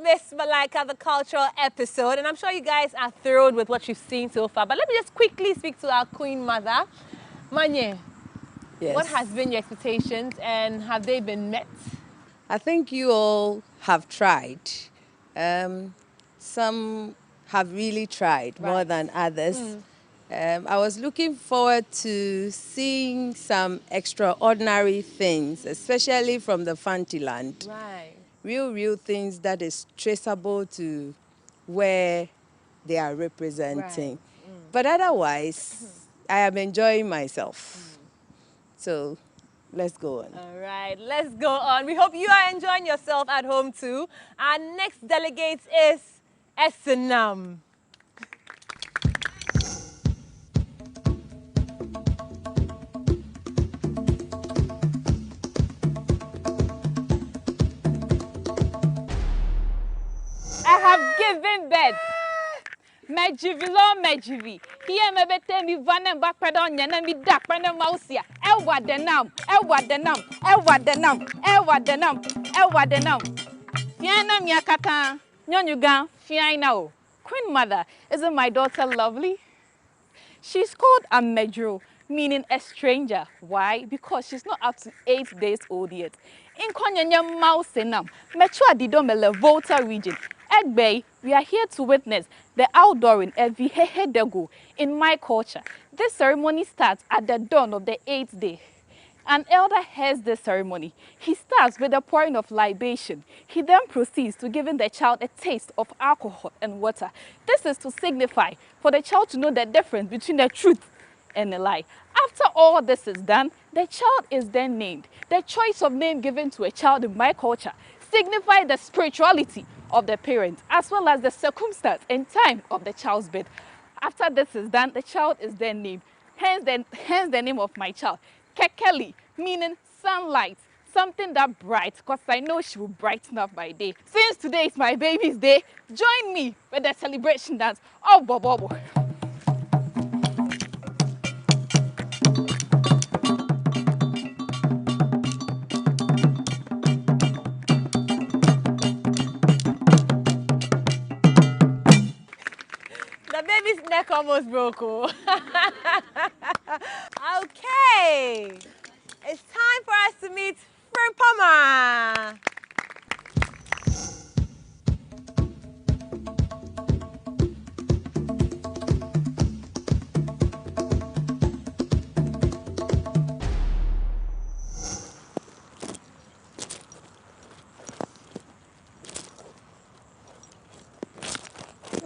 Miss Malaika, the cultural episode, and I'm sure you guys are thrilled with what you've seen so far. But let me just quickly speak to our Queen Mother. Manye,
Yes.
What has been your expectations and have they been met?
I think you all have tried. Some have really tried more than others. I was looking forward to seeing some extraordinary things, especially from the Fantiland.
Right.
Real things that is traceable to where they are representing. But otherwise, I am enjoying myself. So let's go on.
All right, let's go on. We hope you are enjoying yourself at home too. Our next delegate is Esenam.
I have given birth. Mejivilo mejivi. Here me bete mi vanem back pedon yana mi dak pene mausia. Ewa denam. Fiana mi akata. Nyonyuga fiana o. Queen Mother, isn't my daughter lovely? She's called a medro, meaning a stranger. Why? Because she's not up to 8 days old yet. In Konyanya Mausenam, Metro Didomele Volta region. Egbe, we are here to witness the outdooring of Vihehedego in my culture. This ceremony starts at the dawn of the 8th day. An elder heads the ceremony. He starts with the pouring of libation. He then proceeds to giving the child a taste of alcohol and water. This is to signify for the child to know the difference between the truth and a lie. After all this is done, the child is then named. The choice of name given to a child in my culture signifies the spirituality of the parent as well as the circumstance and time of the child's birth. After this is done, the child is then named. Hence the name of my child. Kekeli, meaning sunlight.
something that bright, because I know she will brighten up my day. Since today is my baby's day, join me with the celebration dance. Oh, Bobo.
The baby's neck almost broke. Oh. Okay. It's time for us to meet Frimpoma.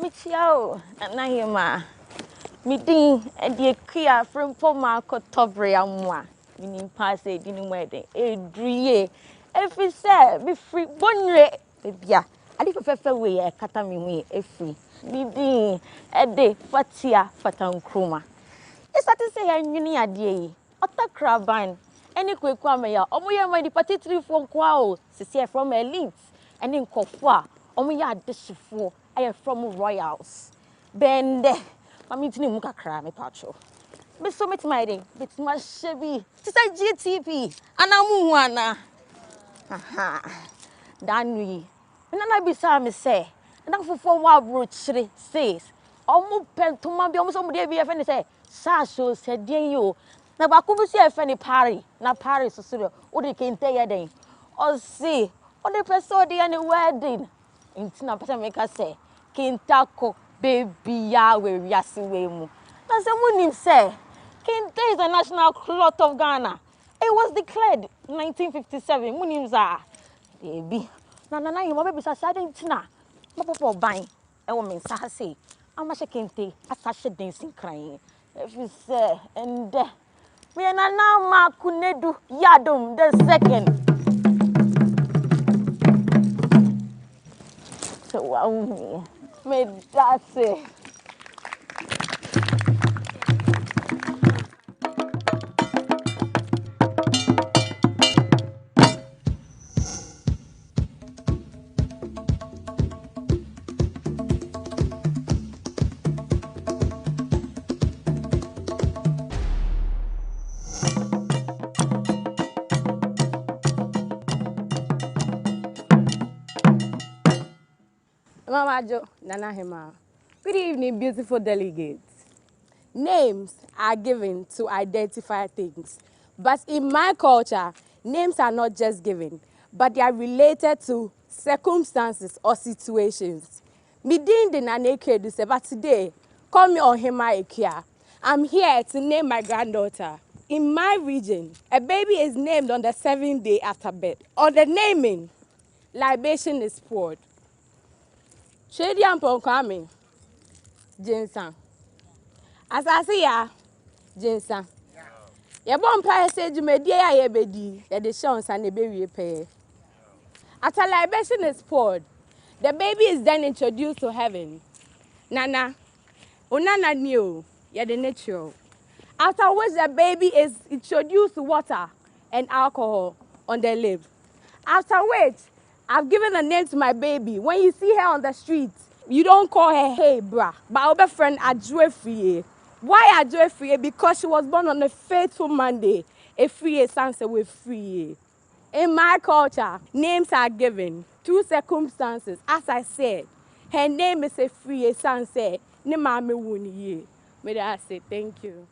Michiao, Nahima. Meeting at the Kia Frimpoma Cotovre Amwa. Meaning pass a dinner wedding. A drie. If it said, be free, bonre. Yeah, I live a fair way, a catami, a free. Meeting at the Fatia Fatan Kroma. It's at to say, I knew a day. Otta crabine. Any quick kwame, omoya my particularly from Quao, Cecilia from elites, and in Kofwa, omoya dish for. I am from Royals. Bende, my meeting in Muka Crame Pacho. But so much my day, it's my Chevy, it's a GTP, and I'm Muana. Aha, Danui. And then I be me say, and I'm for what brooch says, almost pen to my be almost somebody be a friend say, Sasho said, dear you. Now, I could see a funny party, not Paris or so, or they can't tell you. Or see, or the person the any wedding. It's not make us say, Kintako, baby, ya, we yasiwe mu. Now, someone him say, Kinte is a national cloth of Ghana. It was declared 1957. Munimza, baby. Nana, you want to be saddened tina. Papa buying, a woman say, I'm a Kinte, a sasha dancing crying. If you say, and we are now Makunedu Yadum the second. So, wow, me that's it.
Mama Jo, Nana Hema. Good evening, beautiful delegates. Names are given to identify things. But in my culture, names are not just given, but they are related to circumstances or situations. Midin the Nane but today, call me Ohema Ekia. I'm here to name my granddaughter. In my region, a baby is named on the 7th day after birth. On the naming, libation is poured. Shady and Ponkami, Jinsan. As I say, ya, Jinsan. Your bumpire said you made dear bedi, that the shons and the baby pay. After libation is poured, the baby is then introduced to heaven. Nana, Unana knew, you're the natural. After which the baby is introduced to water and alcohol on their lips. After which, I've given a name to my baby. When you see her on the street, you don't call her hey brah, but our friend Adjoefrie. Why Adjoefrie? Because she was born on a faithful Monday. A free sunset with free. In my culture, names are given through circumstances. As I said, her name is a free sunset. Ne mame wuni. May I say thank you.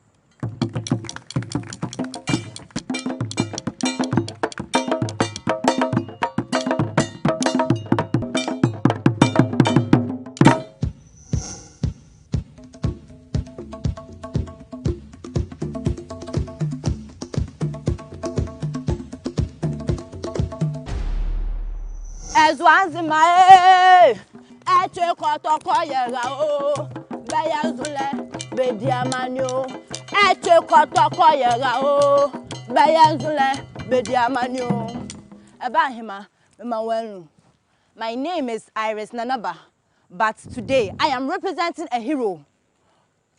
Ezwanzimae, eche kotoko yega o, beyazule, bediamanyo. Eche kotoko yega o, beyazule, bediamanyo. Ebahima, Mawelu. My name is Iris Nanaba, but today I am representing a hero.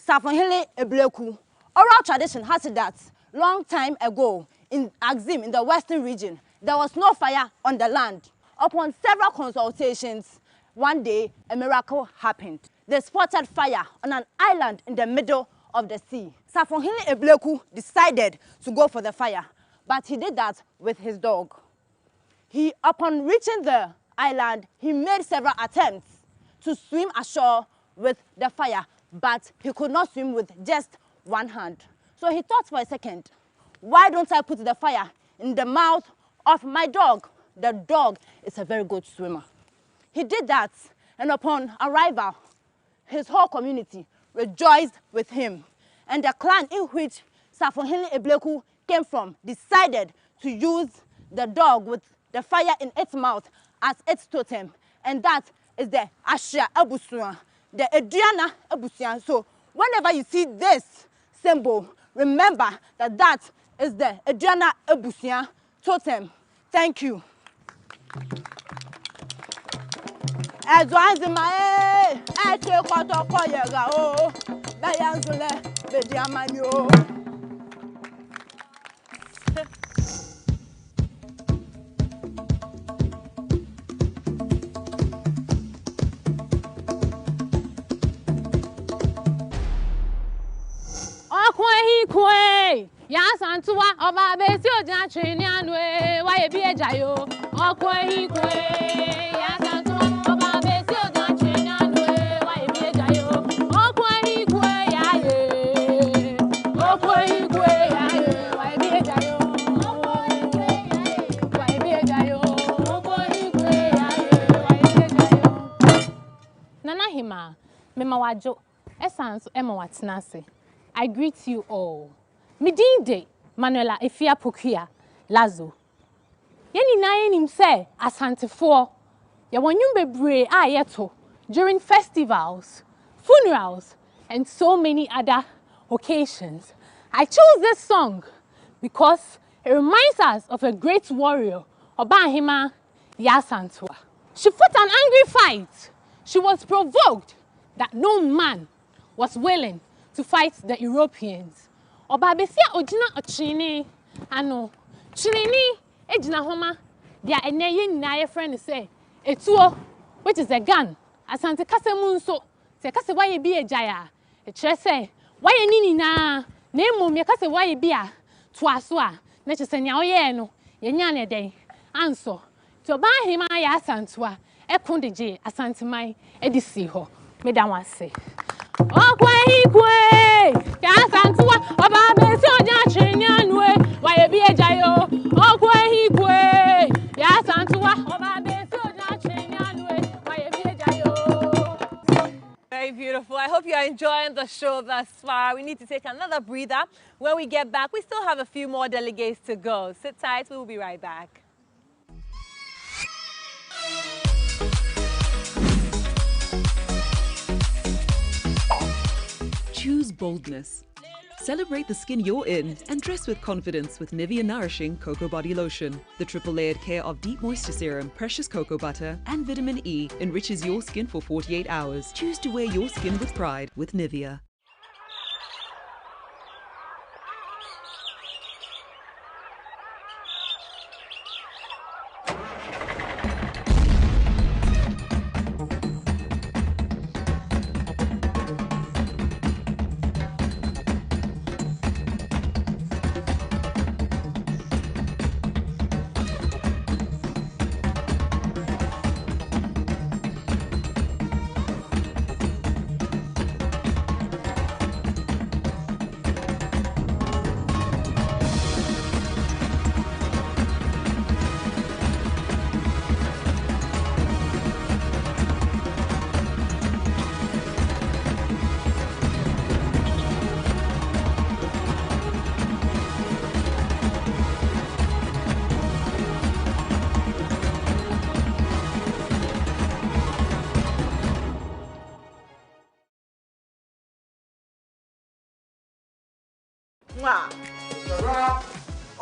Safonhele Ebleku. Oral tradition has it that long time ago in Axim in the western region, there was no fire on the land. Upon several consultations, one day a miracle happened. They spotted fire on an island in the middle of the sea. Safonhili Ebleku decided to go for the fire, but he did that with his dog. Upon reaching the island, he made several attempts to swim ashore with the fire, but he could not swim with just one hand. So he thought for a second, why don't I put the fire in the mouth of my dog? The dog is a very good swimmer. He did that, and upon arrival, his whole community rejoiced with him. And the clan in which Safonhili Ebleku came from decided to use the dog with the fire in its mouth as its totem. And that is the Ashia Abusuan, the Adriana Abusian. So whenever you see this symbol, remember that that is the Adriana Abusian totem. Thank you.
Ya santuwa oba besi oja chini anwe wa ebi ejayo okwo hikwe ya santuwa oba besi oja chini anwe wa ebi ejayo okwo hikwe ya ye okwo hikwe ya ye wa ebi ejayo okwo hikwe ya ye wa ebi ejayo okwo hikwe ya ye wa ebi ejayo. Nana hima mema wajo essence ema watenase. I greet you all. Midinde Manuela Efia Pokia Lazo. Yeni na yenim se asantefo. Ya wanyum bebre a yeto during festivals, funerals, and so many other occasions. I chose this song because it reminds us of a great warrior, Obahima Yasantua. She fought an angry fight. She was provoked that no man was willing to fight the Europeans. Obabesia ojina ochini ano chini ejina homa dia eneye nyina ye friend say etuo, which is a gun. Asante kasemu nso se kase waye bi ejaya e kire say waye nini na emom ye kase waye bi a to aso a na kise nya oye no ye nya ne den anso to ba hima ya asantoa ekondeje asanteman edisi ho meda wase okwa hikwe ya santuwa oba besi oja chinyanwe wa ebi ejayo okwa hikwe ya santuwa oba besi oja chinyanwe wa ebi ejayo. Very beautiful. I hope you are enjoying the show thus far. We need to take another breather. When we get back, we still have a few more delegates to go. Sit tight, we will be right back.
Choose boldness. Celebrate the skin you're in and dress with confidence with Nivea Nourishing Cocoa Body Lotion. The triple layered care of deep moisture serum, precious cocoa butter, and vitamin E enriches your skin for 48 hours. Choose to wear your skin with pride with Nivea.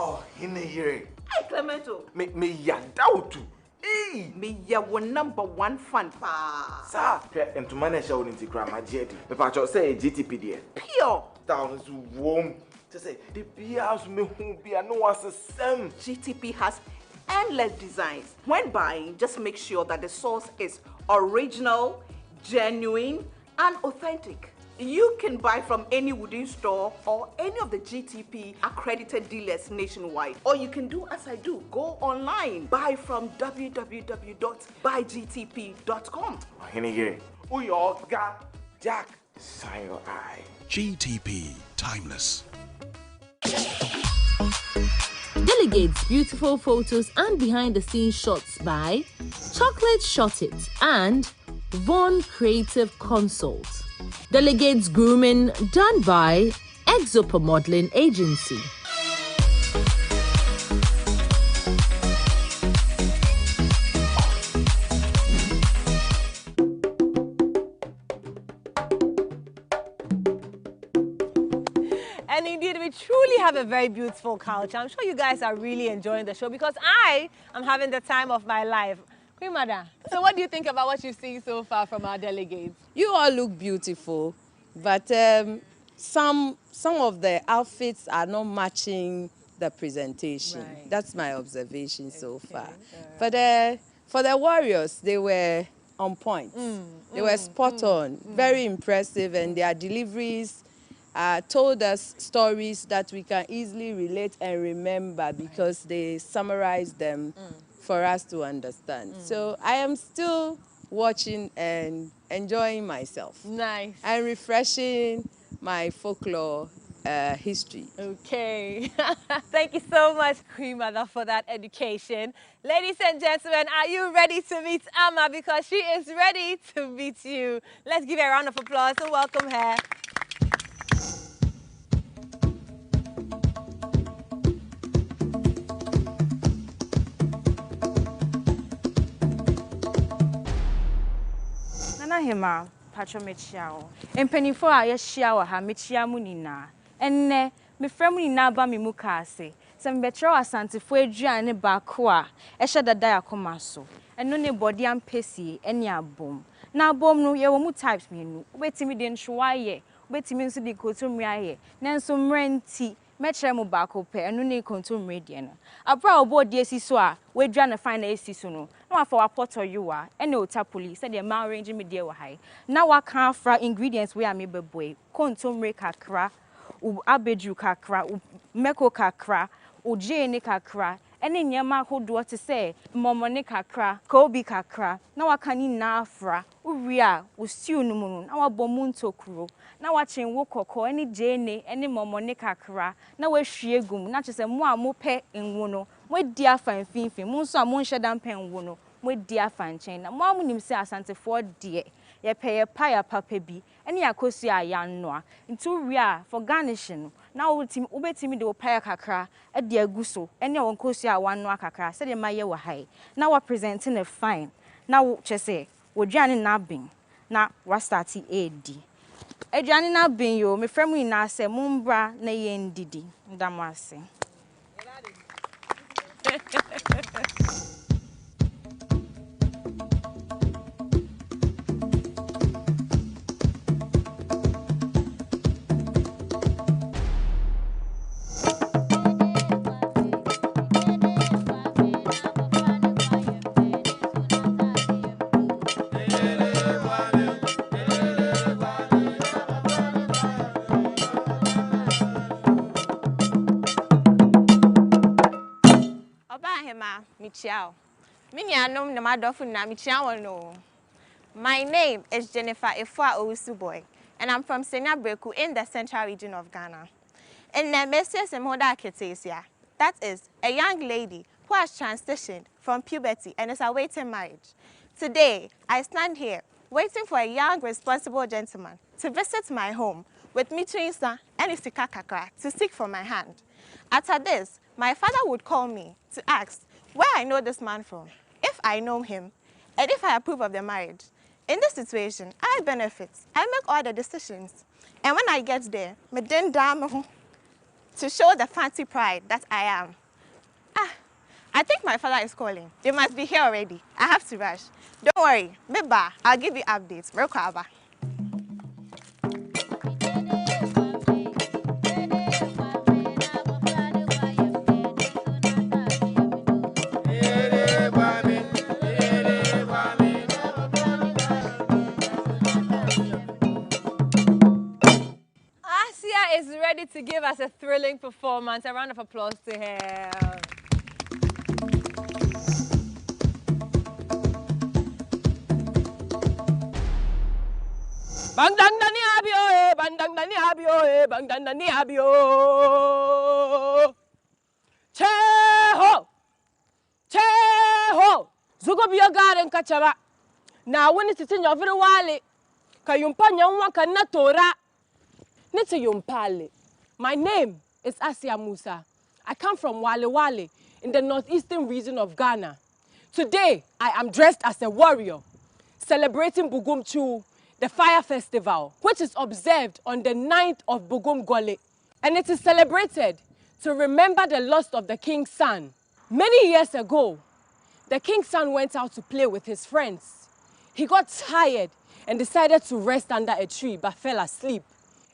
Oh, in a year.
Hey, Clemento.
Me ya doubt. Hey,
me ya one #1 fan pa.
Sir, and to manage our Instagram, Jetty. Me patch say GTP there.
Pure.
Down is warm. To say the beers me who be no was the same.
GTP has endless designs. When buying, just make sure that the source is original, genuine, and authentic. You can buy from any wooden store or any of the GTP accredited dealers nationwide. Or you can do as I do, go online, buy from www.buygtp.com.
Jack, sign your eye.
GTP, timeless.
Delegates beautiful photos and behind-the-scenes shots by Chocolate Shot It and Von Creative Consult. Delegates grooming done by Exopa Modeling Agency.
And indeed, we truly have a very beautiful culture. I'm sure you guys are really enjoying the show because I am having the time of my life. Queen Mother, so what do you think about what you've seen so far from our delegates?
You all look beautiful, but some of the outfits are not matching the presentation.
Right.
That's my observation so far. But for the warriors, they were on point. They were spot on, very impressive, and their deliveries told us stories that we can easily relate and remember because they summarized them for us to understand. So I am still watching and enjoying myself.
Nice.
And refreshing my folklore history.
Okay. Thank you so much, Queen Mother, for that education. Ladies and gentlemen, are you ready to meet Amma? Because she is ready to meet you. Let's give her a round of applause and welcome her.
Hema patro mechiao empanifo a yehia wa ha mechia mu nina enne me frɛ mu nina ba me mu ka ase sɛ me betro asantefo aduane ba ko a ehye dada yakoma so eno ne body ampesi ene abom na abom no ye wo mu types menu obetimi de nhwa ye obetimi nso de kotomri aye nanso mrenti mekyerɛ mu ba ko pɛ eno ne kontomri de no abra obodi esi so a wedwa na fine esi so no na wafa wapoto yiwa ene ota police said the man arrange me there wa high na waka afra ingredients we am beboy kontomri kakra abeju kakra meko kakra ojene kakra ene nyema hodo te se momone kakra kobi kakra na waka ni na afra uwi a stew no mu na wabomu ntokuro na wachen wo kokko ene jene ene momone kakra na wahwie gum na kyese mo a mo pɛ enwo no mo di afa mfinfin mo nso a mo nhye dan pɛ enwo no mo di afa nchen na mo amunim se asantefo de ye pɛ ye pa ya papa bi ene yakosi a ya nnoa ntu wi a for garnishing na ubetimi de opaya kakra e de aguso ene won kosi a wanno kakra se de maye wa hai na wa presenting a fine na wo chese wodwane na bin na wa start edi edwane na bin yo me frɛ mu ina se mumbra na ye ndidi ndamo ase
Michiao. Minyanom na madofu na michiao no. My name is Jennifer Efua Owusuboy, and I'm from Senabreku in the central region of Ghana. And the message and moda ketesia, that is a young lady who has transitioned from puberty and is awaiting marriage. Today, I stand here waiting for a young, responsible gentleman to visit my home with Mitrinsa and Isika Kakra to seek for my hand. After this, my father would call me to ask where I know this man from, if I know him, and if I approve of the marriage. In this situation, I benefit. I make all the decisions. And when I get there, me den dam to show the fancy pride that I am. I think my father is calling. They must be here already. I have to rush. Don't worry, Meba, I'll give you updates. Merkaba.
to give us a thrilling performance. A round of applause to him.
Bang dang dani abio, bang dang dani abio, bang dang dani abio. Cheho, cheho. Zugo biyo garden kachaba. Na wini titi nyoviri wale. Kayumpa nyamwa kanatora. Niti yumpale. My name is Asia Musa. I come from Wale Wale in the northeastern region of Ghana. Today, I am dressed as a warrior, celebrating Bugumchu, the fire festival, which is observed on the 9th of Bugum Gole. And it is celebrated to remember the loss of the king's son. Many years ago, the king's son went out to play with his friends. He got tired and decided to rest under a tree but fell asleep.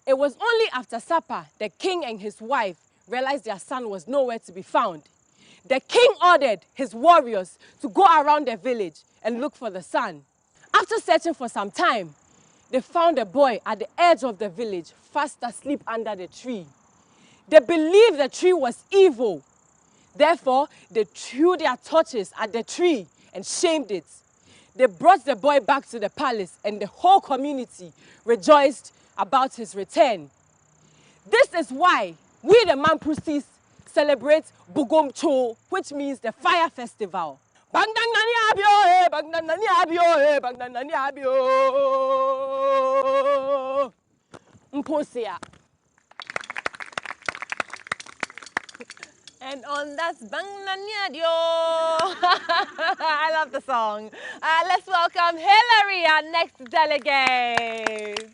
It was only after supper the king and his wife realized their son was nowhere to be found. The king ordered his warriors to go around the village and look for the son. After searching for some time, they found a boy at the edge of the village, fast asleep under the tree. They believed the tree was evil. Therefore, they threw their torches at the tree and shamed it. They brought the boy back to the palace and the whole community rejoiced about his return. This is why we the Mampusis celebrate Bugumcho, which means the fire festival. Bang dang nani abio, bang dang nani abio, bang dang nani abio. Mposia.
And on that bang nani I love the song. Let's welcome Hillary, our next delegate.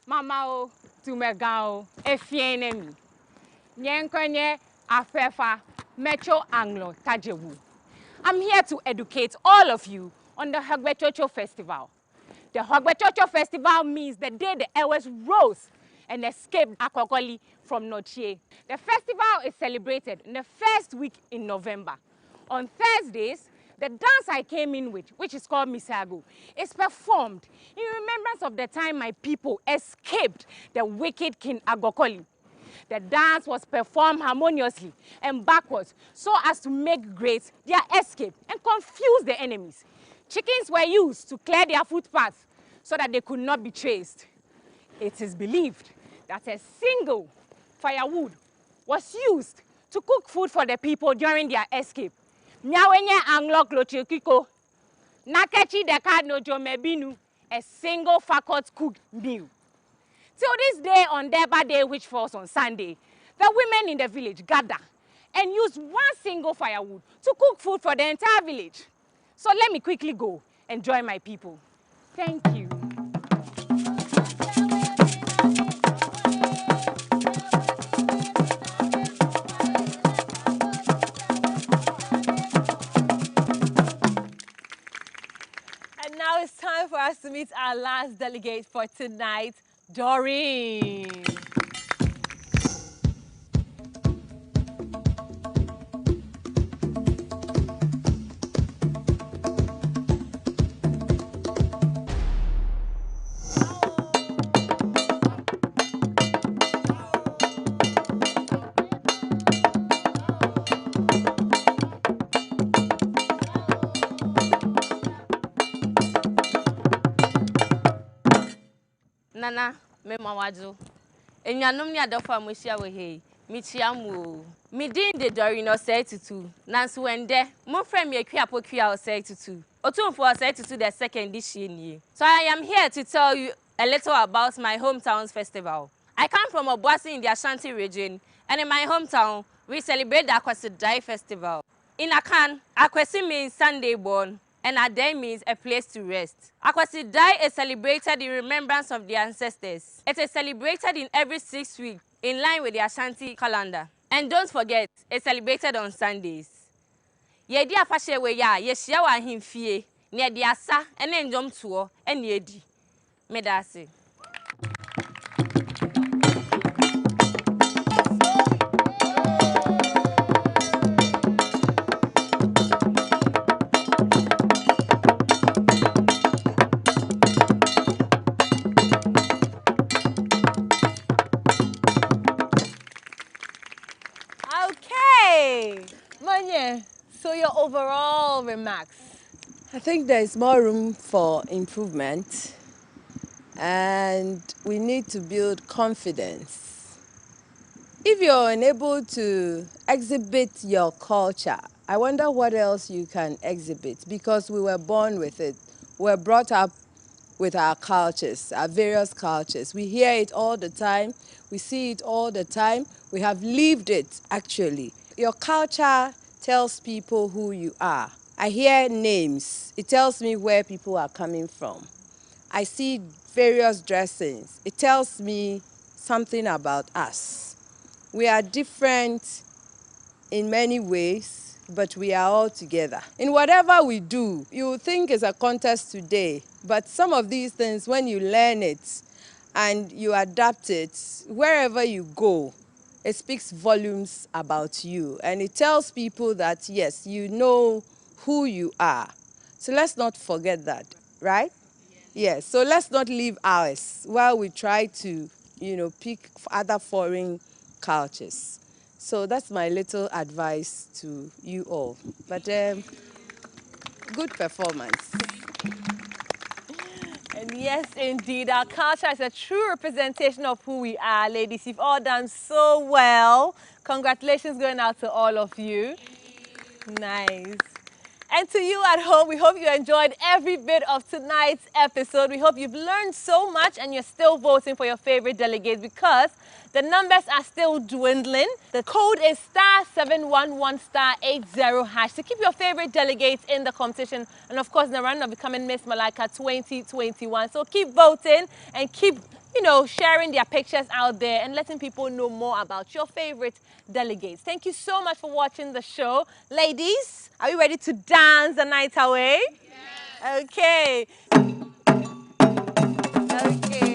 Mama tumegao efienemi nyenkonye afefa metro anglo tajewu. I'm here to educate all of you on the Hogbechocho festival. The Hogbechocho festival means the day the Ewes rose and escaped Akokoli from Nochie. The festival is celebrated in the first week in November. On Thursdays, the dance I came in with, which is called Misago, is performed in remembrance of the time my people escaped the wicked King Agokoli. The dance was performed harmoniously and backwards so as to make great their escape and confuse the enemies. Chickens were used to clear their footpaths so that they could not be traced. It is believed that a single firewood was used to cook food for the people during their escape. Nyawenye anglo klochikiko, nakechi deka nojo mebinu, a single fakot cooked meal. Till this day on Deba Day, which falls on Sunday, the women in the village gather and use one single firewood to cook food for the entire village. So let me quickly go and join my people. Thank you.
And now it's time for us to meet our last delegate for tonight, Doreen.
Nana, me mawaju. Enyanum ni adofa mwishia wehe. Michia mu. Midin de Doreen o say tutu. Nansu wende. Mo frame ye kwi apokwi o say tutu. Otumfo o say tutu the second this year. So I am here to tell you a little about my hometown's festival. I come from Obuasi in the Ashanti region, and in my hometown, we celebrate the Akwesi Dai festival. In Akan, Akwesi means Sunday born, and Adai means a place to rest. Akwesi Dai is celebrated in remembrance of the ancestors. It is celebrated in every 6 weeks, in line with the Ashanti calendar. And don't forget, it's celebrated on Sundays.
Ye di afahye we ya, ye hia wa ahemfie. Ne de asa, ene njom to, ene edi. Medase.
Okay. Manye, so your overall remarks?
I think there is more room for improvement, and we need to build confidence. If you're unable to exhibit your culture, I wonder what else you can exhibit, because we were born with it. We're brought up with our cultures, our various cultures. We hear it all the time. We see it all the time. We have lived it, actually. Your culture tells people who you are. I hear names. It tells me where people are coming from. I see various dressings. It tells me something about us. We are different in many ways, but we are all together. In whatever we do, you think it's a contest today, but some of these things, when you learn it and you adapt it, wherever you go, it speaks volumes about you. And it tells people that, yes, you know who you are. So let's not forget that, right? Yes, so let's not leave ours while we try to, pick other foreign cultures. So that's my little advice to you all. But good performance.
And yes, indeed, our culture is a true representation of who we are, ladies. You've all done so well. Congratulations going out to all of you. Nice. And to you at home, we hope you enjoyed every bit of tonight's episode. We hope you've learned so much and you're still voting for your favorite delegates, because the numbers are still dwindling. The code is *711*80# to keep your favorite delegates in the competition. And of course, in the run of becoming Miss Malaika 2021. So keep voting and keep sharing their pictures out there and letting people know more about your favorite delegates. Thank you so much for watching the show. Ladies, are you ready to dance the night away? Yes. Okay. Okay.